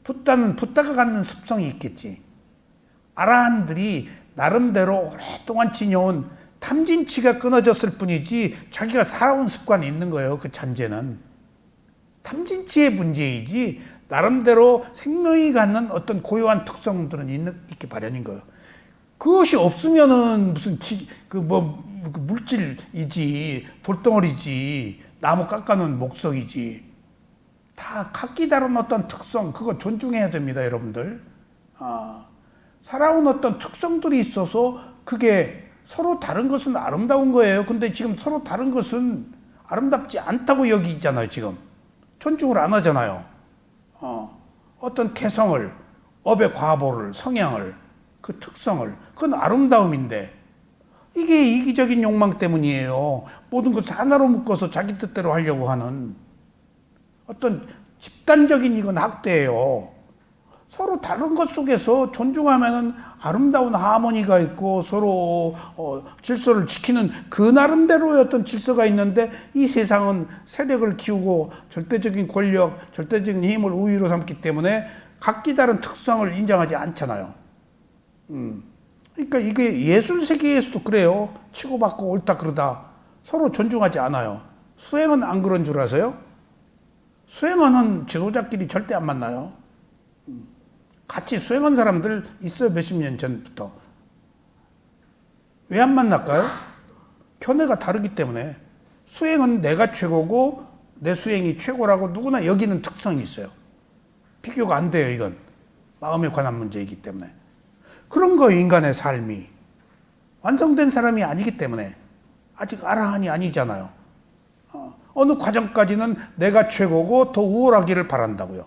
붙다가 갖는 습성이 있겠지. 아라한들이 나름대로 오랫동안 지녀온 탐진치가 끊어졌을 뿐이지 자기가 살아온 습관이 있는 거예요. 그 잔재는. 탐진치의 문제이지 나름대로 생명이 갖는 어떤 고유한 특성들은 있기 마련인 거예요. 그것이 없으면은 무슨 물질이지, 돌덩어리지, 나무 깎아놓은 목석이지. 다 각기 다른 어떤 특성, 그거 존중해야 됩니다, 여러분들. 살아온 어떤 특성들이 있어서 그게 서로 다른 것은 아름다운 거예요. 근데 지금 서로 다른 것은 아름답지 않다고 여기잖아요, 지금. 존중을 안 하잖아요. 어떤 개성을, 업의 과보를, 성향을, 그 특성을, 그건 아름다움인데, 이게 이기적인 욕망 때문이에요. 모든 것을 하나로 묶어서 자기 뜻대로 하려고 하는 어떤 집단적인 이건 학대예요. 서로 다른 것 속에서 존중하면은 아름다운 하모니가 있고 서로 질서를 지키는 그 나름대로의 어떤 질서가 있는데 이 세상은 세력을 키우고 절대적인 권력, 절대적인 힘을 우위로 삼기 때문에 각기 다른 특성을 인정하지 않잖아요. 그러니까 이게 예술 세계에서도 그래요. 치고받고 옳다 그러다 서로 존중하지 않아요. 수행은 안 그런 줄 아세요? 수행하는 지도자끼리 절대 안 만나요. 같이 수행한 사람들 있어요. 몇십 년 전부터. 왜 안 만날까요? 견해가 다르기 때문에. 수행은 내가 최고고 내 수행이 최고라고 누구나 여기는 특성이 있어요. 비교가 안 돼요, 이건. 마음에 관한 문제이기 때문에. 그런 거 인간의 삶이. 완성된 사람이 아니기 때문에. 아직 아라한이 아니잖아요. 어느 과정까지는 내가 최고고 더 우월하기를 바란다고요.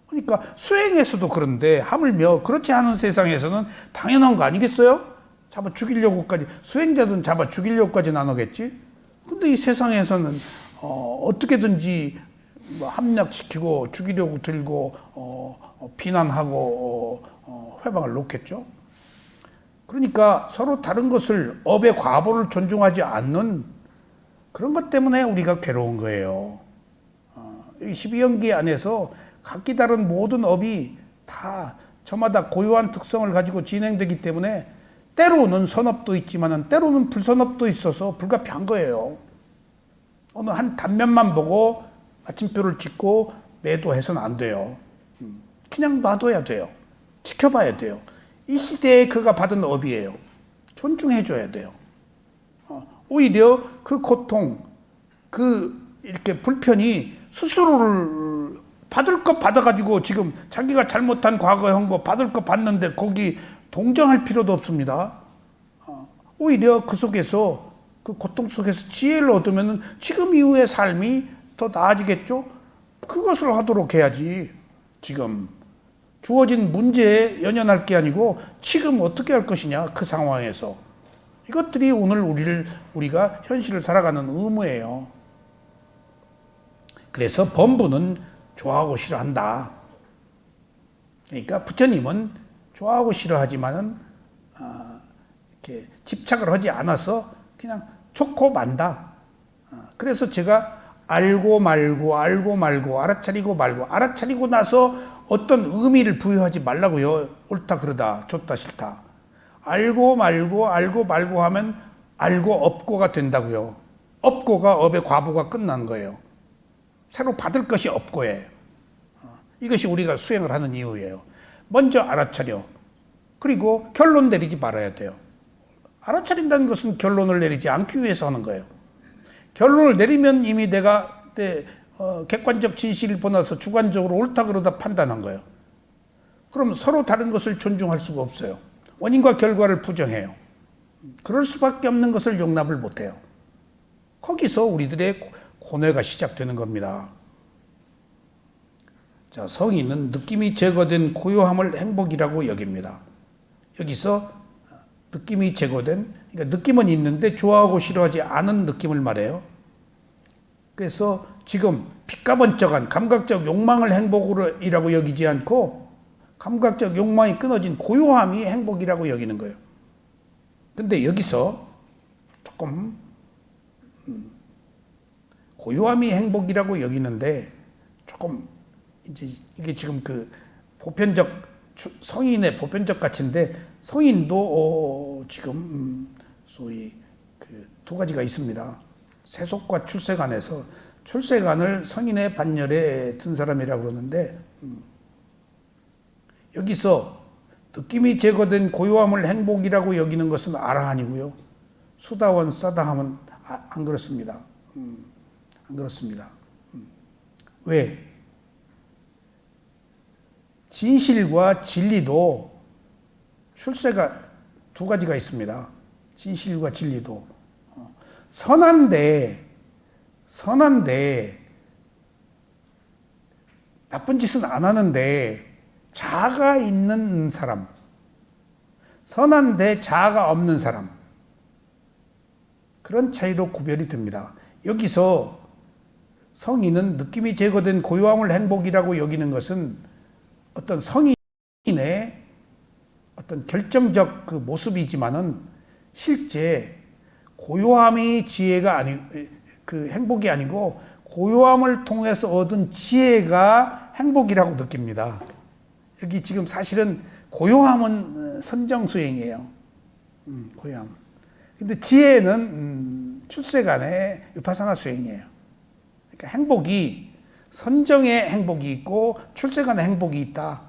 그러니까 수행에서도 그런데 하물며 그렇지 않은 세상에서는 당연한 거 아니겠어요? 잡아 죽이려고까지, 수행자들은 잡아 죽이려고까지는 안 하겠지? 근데 이 세상에서는 어떻게든지 뭐 함락시키고 죽이려고 들고 비난하고 회방을 놓겠죠? 그러니까 서로 다른 것을 업의 과보를 존중하지 않는 그런 것 때문에 우리가 괴로운 거예요. 이 12연기 안에서 각기 다른 모든 업이 다 저마다 고유한 특성을 가지고 진행되기 때문에 때로는 선업도 있지만 때로는 불선업도 있어서 불가피한 거예요. 어느 한 단면만 보고 마침표를 찍고 매도해서는 안 돼요. 그냥 놔둬야 돼요. 지켜봐야 돼요. 이 시대에 그가 받은 업이에요. 존중해줘야 돼요. 오히려 그 고통, 이렇게 불편이 스스로를 받을 것 받아가지고 지금 자기가 잘못한 과거에 한 거 받을 것 받는데 거기 동정할 필요도 없습니다. 오히려 그 속에서, 그 고통 속에서 지혜를 얻으면 지금 이후의 삶이 더 나아지겠죠? 그것을 하도록 해야지. 지금 주어진 문제에 연연할 게 아니고 지금 어떻게 할 것이냐, 그 상황에서. 이것들이 오늘 우리가 현실을 살아가는 의무예요. 그래서 범부는 좋아하고 싫어한다. 그러니까 부처님은 좋아하고 싫어하지만은 이렇게 집착을 하지 않아서 그냥 좋고 만다. 그래서 제가 알고 말고 알아차리고 말고 알아차리고 나서 어떤 의미를 부여하지 말라고요. 옳다 그러다 좋다 싫다. 알고 말고 하면 알고 없고가 된다고요. 없고가 업의 과보가 끝난 거예요. 새로 받을 것이 없고예요. 이것이 우리가 수행을 하는 이유예요. 먼저 알아차려. 그리고 결론 내리지 말아야 돼요. 알아차린다는 것은 결론을 내리지 않기 위해서 하는 거예요. 결론을 내리면 이미 내가 객관적 진실을 보나서 주관적으로 옳다 그러다 판단한 거예요. 그럼 서로 다른 것을 존중할 수가 없어요. 원인과 결과를 부정해요. 그럴 수밖에 없는 것을 용납을 못해요. 거기서 우리들의 고뇌가 시작되는 겁니다. 자, 성인은 느낌이 제거된 고요함을 행복이라고 여깁니다. 여기서 느낌이 제거된, 그러니까 느낌은 있는데 좋아하고 싫어하지 않은 느낌을 말해요. 그래서 지금 핏가번쩍한 감각적 욕망을 행복이라고 여기지 않고 감각적 욕망이 끊어진 고요함이 행복이라고 여기는 거예요. 근데 여기서 조금 고요함이 행복이라고 여기는데 조금 이제 이게 지금 그 보편적 성인의 보편적 가치인데 성인도 지금 소위 그 두 가지가 있습니다. 세속과 출세관에서 출세관을 성인의 반열에 든 사람이라고 그러는데 여기서 느낌이 제거된 고요함을 행복이라고 여기는 것은 아라한이고요. 수다원 사다함은 안 그렇습니다. 안 그렇습니다. 왜? 진실과 진리도 출세가 두 가지가 있습니다. 진실과 진리도. 선한데 나쁜 짓은 안 하는데 자아가 있는 사람, 선한데 자아가 없는 사람, 그런 차이로 구별이 됩니다. 여기서 성인은 느낌이 제거된 고요함을 행복이라고 여기는 것은 어떤 성인의 어떤 결정적 그 모습이지만은 실제 고요함이 지혜가 그 행복이 아니고 고요함을 통해서 얻은 지혜가 행복이라고 느낍니다. 여기 지금 사실은 고요함은 선정수행이에요. 고요함. 근데 지혜는 출세간의 위파사나 수행이에요. 그러니까 행복이 선정의 행복이 있고 출세간의 행복이 있다.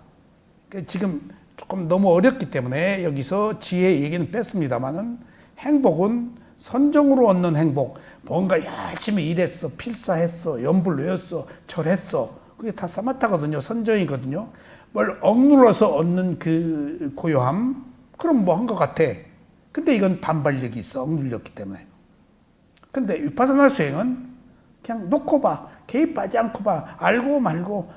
그러니까 지금 조금 너무 어렵기 때문에 여기서 지혜 얘기는 뺐습니다만은 행복은 선정으로 얻는 행복. 뭔가 열심히 일했어, 필사했어, 연불 외웠어, 절했어. 그게 다 사마타거든요. 선정이거든요. 뭘 억눌러서 얻는 그 고요함? 그럼 뭐 한 것 같아. 근데 이건 반발력이 있어. 억눌렸기 때문에. 근데 위파사나 수행은 그냥 놓고 봐. 개입하지 않고 봐. 알고 말고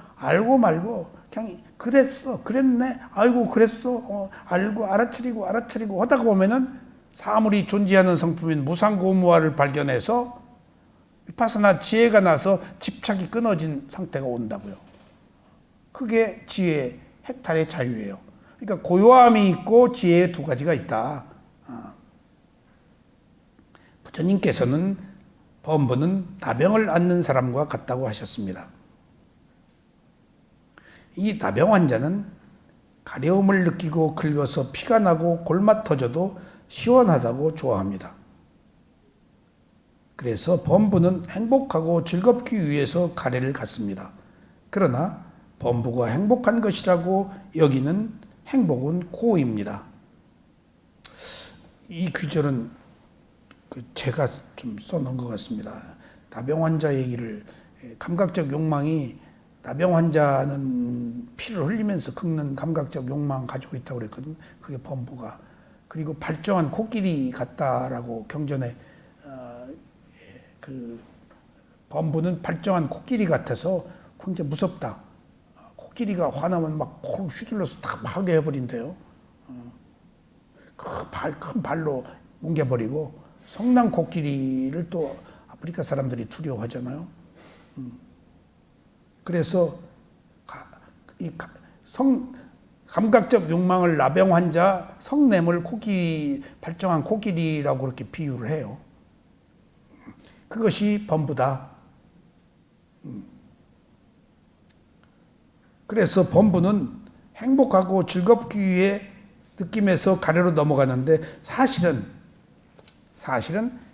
그냥 그랬어. 그랬네. 아이고 그랬어. 알고 알아차리고 하다가 보면은 사물이 존재하는 성품인 무상고무화를 발견해서 위파사나 지혜가 나서 집착이 끊어진 상태가 온다고요. 그게 지혜, 해탈의 자유예요. 그러니까 고요함이 있고 지혜의 두 가지가 있다. 부처님께서는 범부는 나병을 앓는 사람과 같다고 하셨습니다. 이 나병 환자는 가려움을 느끼고 긁어서 피가 나고 골마 터져도 시원하다고 좋아합니다. 그래서 범부는 행복하고 즐겁기 위해서 가래를 갖습니다. 그러나 범부가 행복한 것이라고 여기는 행복은 고입니다. 이 귀절은 제가 좀 써놓은 것 같습니다. 나병 환자 얘기를, 감각적 욕망이, 나병 환자는 피를 흘리면서 긁는 감각적 욕망 가지고 있다고 그랬거든. 그게 범부가. 그리고 발정한 코끼리 같다라고 경전에 그 범부는 발정한 코끼리 같아서 굉장히 무섭다. 코끼리가 화나면 막 콕 휘둘러서 다 파괴해버린대요. 큰 발로 뭉개버리고 성난 코끼리를 또 아프리카 사람들이 두려워하잖아요. 그래서 감각적 욕망을 나병 환자, 성냄을 발정한 코끼리라고 그렇게 비유를 해요. 그것이 범부다. 그래서 범부는 행복하고 즐겁기 위해 느낌에서 가래로 넘어가는데 사실은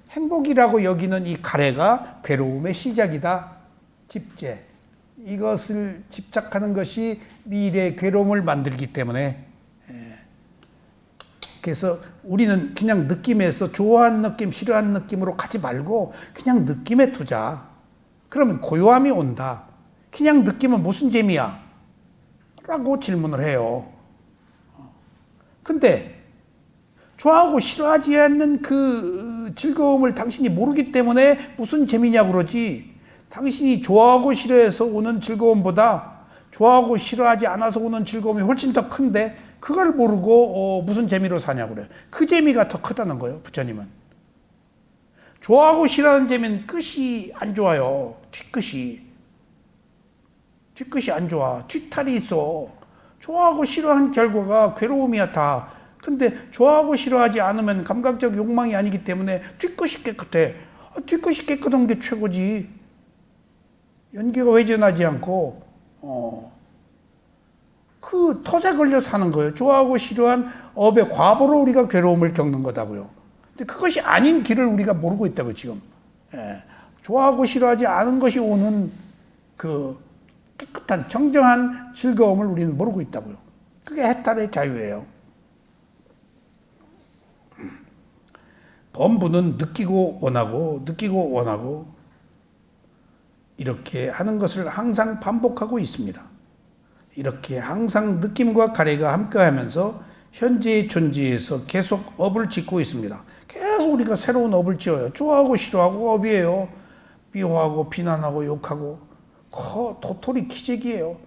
행복이라고 여기는 이 가래가 괴로움의 시작이다. 집재. 이것을 집착하는 것이 미래의 괴로움을 만들기 때문에, 그래서 우리는 그냥 느낌에서 좋아하는 느낌, 싫어하는 느낌으로 가지 말고 그냥 느낌에 두자. 그러면 고요함이 온다. 그냥 느끼면 무슨 재미야? 라고 질문을 해요. 근데 좋아하고 싫어하지 않는 그 즐거움을 당신이 모르기 때문에 무슨 재미냐고 그러지. 당신이 좋아하고 싫어해서 오는 즐거움보다 좋아하고 싫어하지 않아서 오는 즐거움이 훨씬 더 큰데 그걸 모르고 무슨 재미로 사냐고 그래요. 그 재미가 더 크다는 거예요, 부처님은. 좋아하고 싫어하는 재미는 끝이 안 좋아요. 뒤끝이 안 좋아. 뒤탈이 있어. 좋아하고 싫어한 결과가 괴로움이야 다. 근데 좋아하고 싫어하지 않으면 감각적 욕망이 아니기 때문에 뒤끝이 깨끗해. 뒤끝이 깨끗한 게 최고지. 연기가 회전하지 않고 그 덫에 걸려 사는 거예요. 좋아하고 싫어한 업의 과보로 우리가 괴로움을 겪는 거다고요. 근데 그것이 아닌 길을 우리가 모르고 있다고 지금. 좋아하고 싫어하지 않은 것이 오는 그 깨끗한 정정한 즐거움을 우리는 모르고 있다고요. 그게 해탈의 자유예요. 범부는 느끼고 원하고 이렇게 하는 것을 항상 반복하고 있습니다. 이렇게 항상 느낌과 가래가 함께하면서 현재의 존재에서 계속 업을 짓고 있습니다. 계속 우리가 새로운 업을 지어요. 좋아하고 싫어하고 업이에요. 미워하고 비난하고 욕하고 도토리 기적이에요.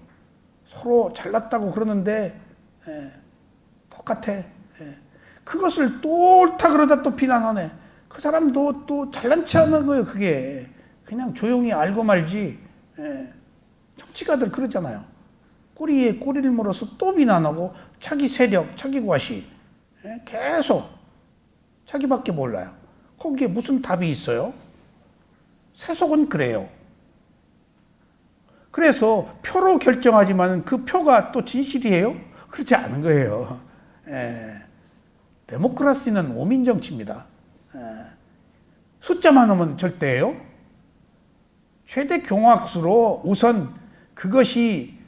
서로 잘났다고 그러는데 똑같아. 그것을 또 옳다 그러다 또 비난하네. 그 사람도 또 잘난 체 하는 거예요. 그게 그냥 조용히 알고 말지. 정치가들 그러잖아요. 꼬리에 꼬리를 물어서 또 비난하고 자기 세력, 자기 과시 계속 자기밖에 몰라요. 거기에 무슨 답이 있어요? 세속은 그래요. 그래서 표로 결정하지만 그 표가 또 진실이에요? 그렇지 않은 거예요. 데모크라시는 오민 정치입니다. 숫자만 하면 절대예요. 최대 공약수로 우선 그것이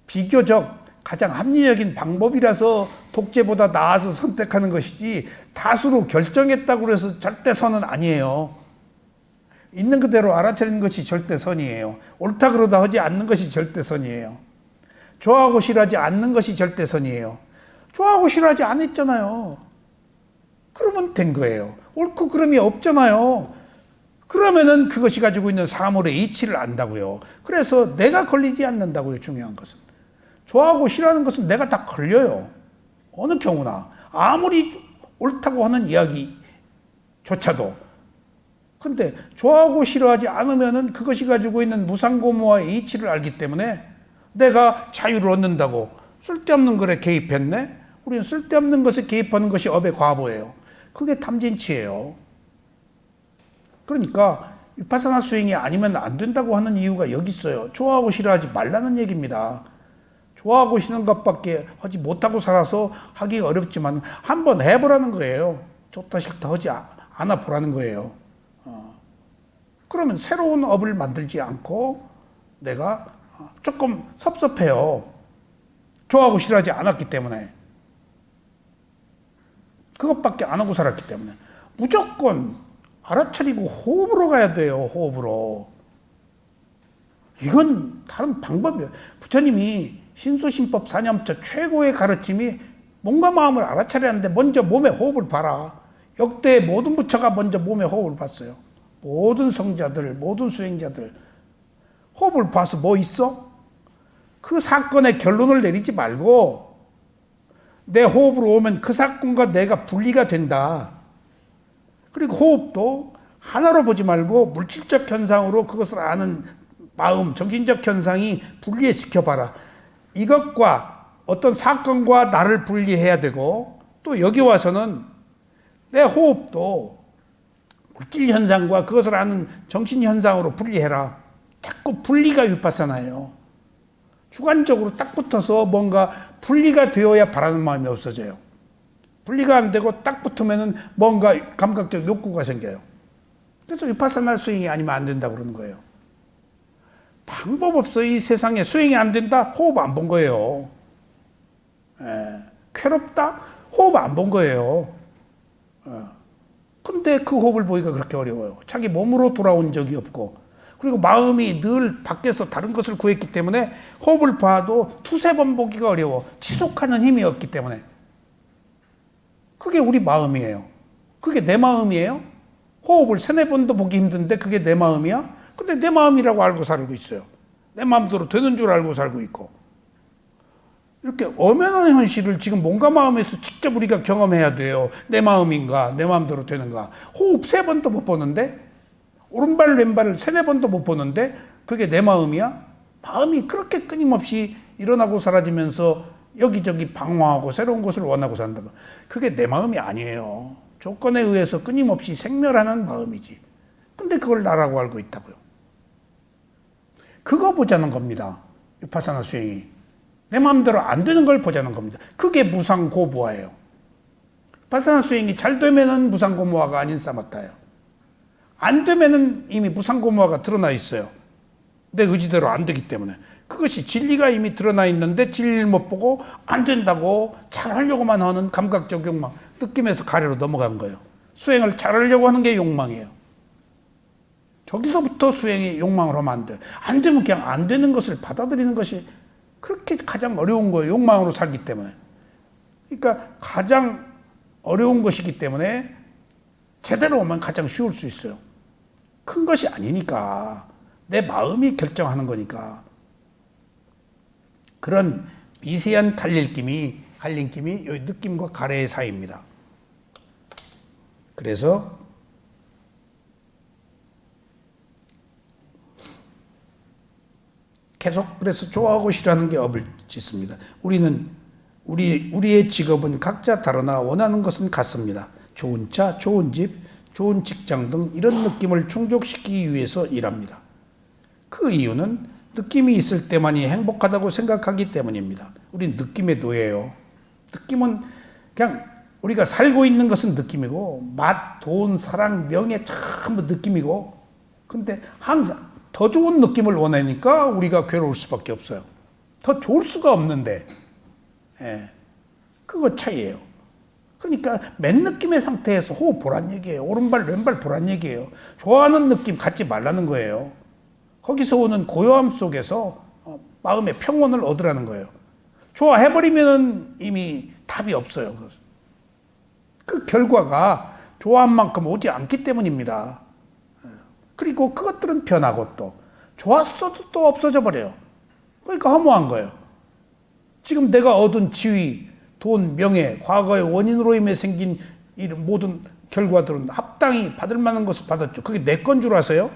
비교적 가장 합리적인 방법이라서 독재보다 나아서 선택하는 것이지 다수로 결정했다고 해서 절대선은 아니에요. 있는 그대로 알아차리는 것이 절대선이에요. 옳다 그러다 하지 않는 것이 절대선이에요. 좋아하고 싫어하지 않는 것이 절대선이에요. 좋아하고 싫어하지 않았잖아요. 그러면 된 거예요. 옳고 그름이 없잖아요. 그러면은 그것이 가지고 있는 사물의 이치를 안다고요. 그래서 내가 걸리지 않는다고요. 중요한 것은. 좋아하고 싫어하는 것은 내가 다 걸려요. 어느 경우나. 아무리 옳다고 하는 이야기조차도. 근데 좋아하고 싫어하지 않으면은 그것이 가지고 있는 무상고무와의 이치를 알기 때문에 내가 자유를 얻는다고 쓸데없는 것에 개입했네? 우리는 쓸데없는 것에 개입하는 것이 업의 과보예요. 그게 탐진치예요. 그러니까 위파사나 수행이 아니면 안 된다고 하는 이유가 여기 있어요. 좋아하고 싫어하지 말라는 얘기입니다. 좋아하고 싫은 것밖에 하지 못하고 살아서 하기 어렵지만 한번 해보라는 거예요. 좋다 싫다 하지 않아 보라는 거예요. 그러면 새로운 업을 만들지 않고 내가 조금 섭섭해요. 좋아하고 싫어하지 않았기 때문에. 그것밖에 안 하고 살았기 때문에. 무조건 알아차리고 호흡으로 가야 돼요. 호흡으로. 이건 다른 방법이에요. 부처님이 신수신법 사념처 최고의 가르침이 몸과 마음을 알아차려야 하는데 먼저 몸의 호흡을 봐라. 역대 모든 부처가 먼저 몸의 호흡을 봤어요. 모든 성자들, 모든 수행자들. 호흡을 봐서 뭐 있어? 그 사건의 결론을 내리지 말고 내 호흡으로 오면 그 사건과 내가 분리가 된다. 그리고 호흡도 하나로 보지 말고 물질적 현상으로 그것을 아는 마음, 정신적 현상이 분리시켜봐라. 이것과 어떤 사건과 나를 분리해야 되고 또 여기 와서는 내 호흡도 물질 현상과 그것을 아는 정신 현상으로 분리해라. 자꾸 분리가 위파사나예요. 주관적으로 딱 붙어서 뭔가 분리가 되어야 바라는 마음이 없어져요. 분리가 안 되고 딱 붙으면은 뭔가 감각적 욕구가 생겨요. 그래서 위파사나 수행이 아니면 안 된다고 그러는 거예요. 방법 없어. 이 세상에 수행이 안 된다? 호흡 안 본 거예요. 괴롭다? 호흡 안 본 거예요. 근데 그 호흡을 보기가 그렇게 어려워요. 자기 몸으로 돌아온 적이 없고 그리고 마음이 늘 밖에서 다른 것을 구했기 때문에 호흡을 봐도 두세 번 보기가 어려워. 지속하는 힘이 없기 때문에. 그게 우리 마음이에요. 그게 내 마음이에요. 호흡을 세네 번도 보기 힘든데 그게 내 마음이야? 근데 내 마음이라고 알고 살고 있어요. 내 마음대로 되는 줄 알고 살고 있고. 이렇게 엄연한 현실을 지금 몸과 마음에서 직접 우리가 경험해야 돼요. 내 마음인가? 내 마음대로 되는가? 호흡 세 번도 못 보는데? 오른발 왼발을 세네 번도 못 보는데? 그게 내 마음이야? 마음이 그렇게 끊임없이 일어나고 사라지면서 여기저기 방황하고 새로운 것을 원하고 산다. 그게 내 마음이 아니에요. 조건에 의해서 끊임없이 생멸하는 마음이지. 근데 그걸 나라고 알고 있다고요. 그거 보자는 겁니다. 위파사나 수행이. 내 마음대로 안 되는 걸 보자는 겁니다. 그게 무상고무화예요. 위파사나 수행이 잘 되면은 무상고무화가 아닌 사마타예요. 안 되면은 이미 무상고무화가 드러나 있어요. 내 의지대로 안 되기 때문에. 그것이 진리가 이미 드러나 있는데 진리를 못 보고 안 된다고 잘하려고만 하는 감각적 욕망, 느낌에서 가래로 넘어간 거예요. 수행을 잘하려고 하는 게 욕망이에요. 저기서부터 수행이 욕망으로 하면 안 돼. 안 되면 그냥 안 되는 것을 받아들이는 것이 그렇게 가장 어려운 거예요. 욕망으로 살기 때문에. 그러니까 가장 어려운 것이기 때문에 제대로 오면 가장 쉬울 수 있어요. 큰 것이 아니니까. 내 마음이 결정하는 거니까. 그런 미세한 갈림김이 여기 느낌과 가래의 사이입니다. 그래서 계속 그래서 좋아하고 싫어하는 게 업을 짓습니다. 우리의 직업은 각자 다르나 원하는 것은 같습니다. 좋은 차, 좋은 집, 좋은 직장 등 이런 느낌을 충족시키기 위해서 일합니다. 그 이유는 느낌이 있을 때만이 행복하다고 생각하기 때문입니다. 우린 느낌의 노예예요. 느낌은 그냥 우리가 살고 있는 것은 느낌이고 맛, 돈, 사랑, 명예 전부 느낌이고 근데 항상 더 좋은 느낌을 원하니까 우리가 괴로울 수밖에 없어요. 더 좋을 수가 없는데 그거 차이예요. 그러니까 맨 느낌의 상태에서 호흡 보란 얘기예요. 오른발 왼발 보란 얘기예요. 좋아하는 느낌 갖지 말라는 거예요. 거기서 오는 고요함 속에서 마음의 평온을 얻으라는 거예요. 좋아해버리면 이미 답이 없어요. 그 결과가 좋아한 만큼 오지 않기 때문입니다. 그리고 그것들은 변하고 또 좋았어도 또 없어져 버려요. 그러니까 허무한 거예요. 지금 내가 얻은 지위, 돈, 명예, 과거의 원인으로 인해 생긴 이 모든 결과들은 합당히 받을 만한 것을 받았죠. 그게 내 건 줄 아세요?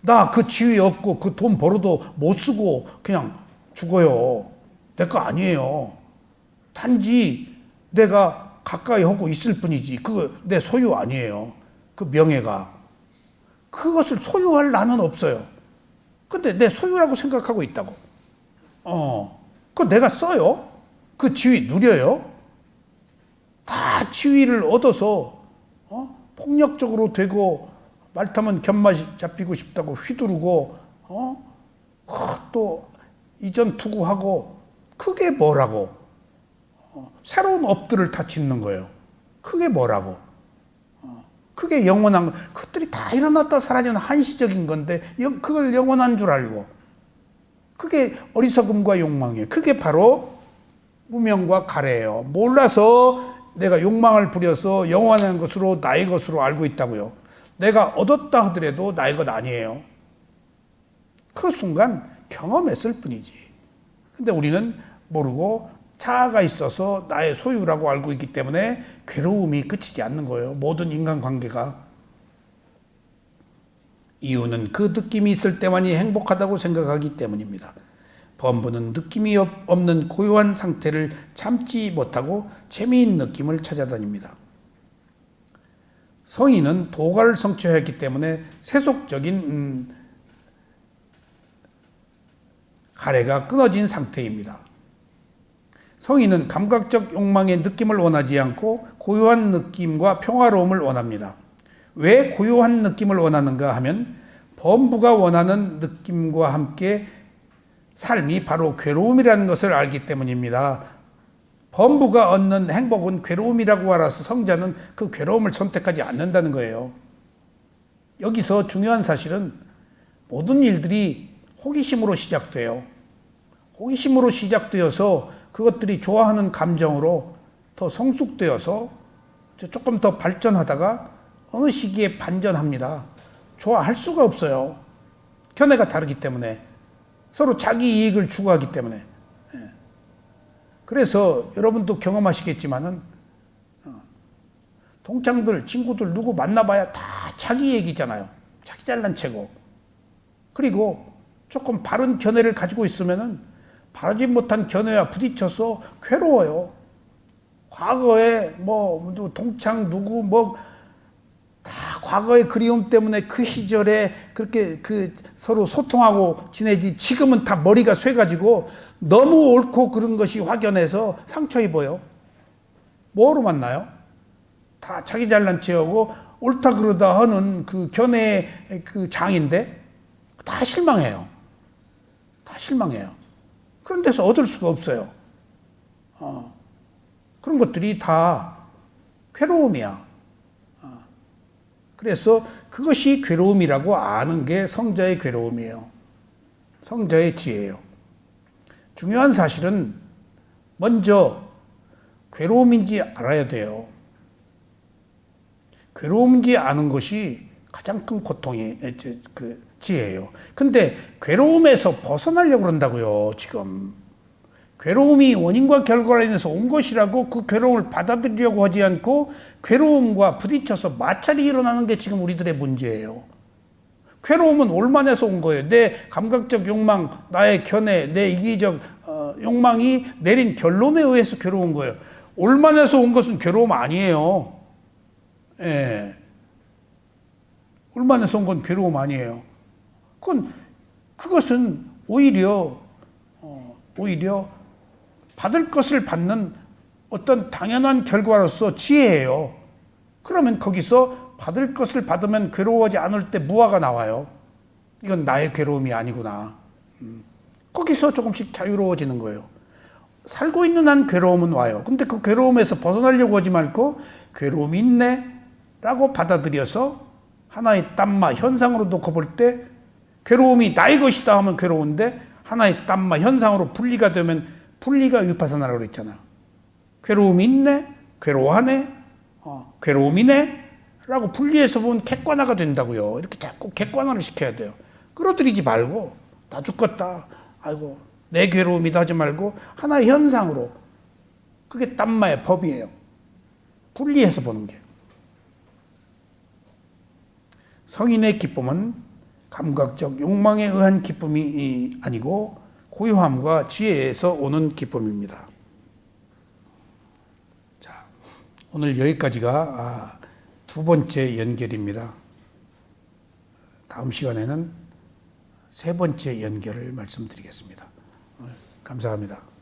나 그 지위 없고 그 돈 벌어도 못 쓰고 그냥 죽어요. 내 거 아니에요. 단지 내가 가까이 하고 있을 뿐이지. 그거 내 소유 아니에요. 그 명예가. 그것을 소유할 나는 없어요. 근데 내 소유라고 생각하고 있다고. 그거 내가 써요. 그 지위 누려요. 다 지위를 얻어서 폭력적으로 되고 말 타면 견맛이 잡히고 싶다고 휘두르고 또 이전 투구하고 그게 뭐라고. 새로운 업들을 다 짓는 거예요. 그게 뭐라고. 그게 영원한 거. 그것들이 다 일어났다 사라지는 한시적인 건데 그걸 영원한 줄 알고. 그게 어리석음과 욕망이에요. 그게 바로 무명과 가래예요. 몰라서 내가 욕망을 부려서 영원한 것으로 나의 것으로 알고 있다고요. 내가 얻었다 하더라도 나의 것 아니에요. 그 순간 경험했을 뿐이지. 근데 우리는 모르고 자아가 있어서 나의 소유라고 알고 있기 때문에 괴로움이 끝이지 않는 거예요. 모든 인간관계가. 이유는 그 느낌이 있을 때만이 행복하다고 생각하기 때문입니다. 범부는 느낌이 없는 고요한 상태를 참지 못하고 재미있는 느낌을 찾아다닙니다. 성인은 도가를 성취했기 때문에 세속적인 가래가 끊어진 상태입니다. 성인은 감각적 욕망의 느낌을 원하지 않고 고요한 느낌과 평화로움을 원합니다. 왜 고요한 느낌을 원하는가 하면 범부가 원하는 느낌과 함께 삶이 바로 괴로움이라는 것을 알기 때문입니다. 범부가 얻는 행복은 괴로움이라고 알아서 성자는 그 괴로움을 선택하지 않는다는 거예요. 여기서 중요한 사실은 모든 일들이 호기심으로 시작돼요. 호기심으로 시작되어서 그것들이 좋아하는 감정으로 더 성숙되어서 조금 더 발전하다가 어느 시기에 반전합니다. 좋아할 수가 없어요. 견해가 다르기 때문에. 서로 자기 이익을 추구하기 때문에. 그래서 여러분도 경험하시겠지만은 동창들, 친구들 누구 만나봐야 다 자기 얘기잖아요. 자기 잘난 체고. 그리고 조금 바른 견해를 가지고 있으면은 바르지 못한 견해와 부딪혀서 괴로워요. 과거에 동창 누구 다 과거의 그리움 때문에 그 시절에 그렇게 서로 소통하고 지내지, 지금은 다 머리가 쇠가지고 너무 옳고 그런 것이 확연해서 상처 입어요. 뭐로 만나요? 다 자기 잘난 체하고 옳다 그러다 하는 그 견해의 그 장인데 다 실망해요. 다 실망해요. 그런 데서 얻을 수가 없어요. 그런 것들이 다 괴로움이야. 그래서 그것이 괴로움이라고 아는 게 성자의 괴로움이에요. 성자의 지혜예요. 중요한 사실은 먼저 괴로움인지 알아야 돼요. 괴로움인지 아는 것이 가장 큰 고통이 지혜예요. 근데 괴로움에서 벗어나려고 그런다고요, 지금. 괴로움이 원인과 결과로 인해서 온 것이라고 그 괴로움을 받아들이려고 하지 않고 괴로움과 부딪혀서 마찰이 일어나는 게 지금 우리들의 문제예요. 괴로움은 올만해서 온 거예요. 내 감각적 욕망, 나의 견해, 내 이기적 욕망이 내린 결론에 의해서 괴로운 거예요. 올만해서 온 것은 괴로움 아니에요. 예. 올만해서 온 건 괴로움 아니에요. 그것은 오히려 받을 것을 받는 어떤 당연한 결과로서 지혜예요. 그러면 거기서 받을 것을 받으면 괴로워하지 않을 때 무아가 나와요. 이건 나의 괴로움이 아니구나. 거기서 조금씩 자유로워지는 거예요. 살고 있는 한 괴로움은 와요. 근데 그 괴로움에서 벗어나려고 하지 말고 괴로움이 있네 라고 받아들여서 하나의 땀마 현상으로 놓고 볼 때 괴로움이 나의 것이다 하면 괴로운데 하나의 땀마 현상으로 분리가 되면 분리가 위파사나라고 그랬잖아요. 괴로움이 있네, 괴로워하네, 괴로움이네 라고 분리해서 보면 객관화가 된다고요. 이렇게 자꾸 객관화를 시켜야 돼요. 끌어들이지 말고 나 죽겠다, 아이고 내 괴로움이다 하지 말고 하나의 현상으로, 그게 땀마의 법이에요. 분리해서 보는 게. 성인의 기쁨은 감각적 욕망에 의한 기쁨이 아니고 고요함과 지혜에서 오는 기쁨입니다. 자, 오늘 여기까지가 두 번째 연결입니다. 다음 시간에는 세 번째 연결을 말씀드리겠습니다. 감사합니다.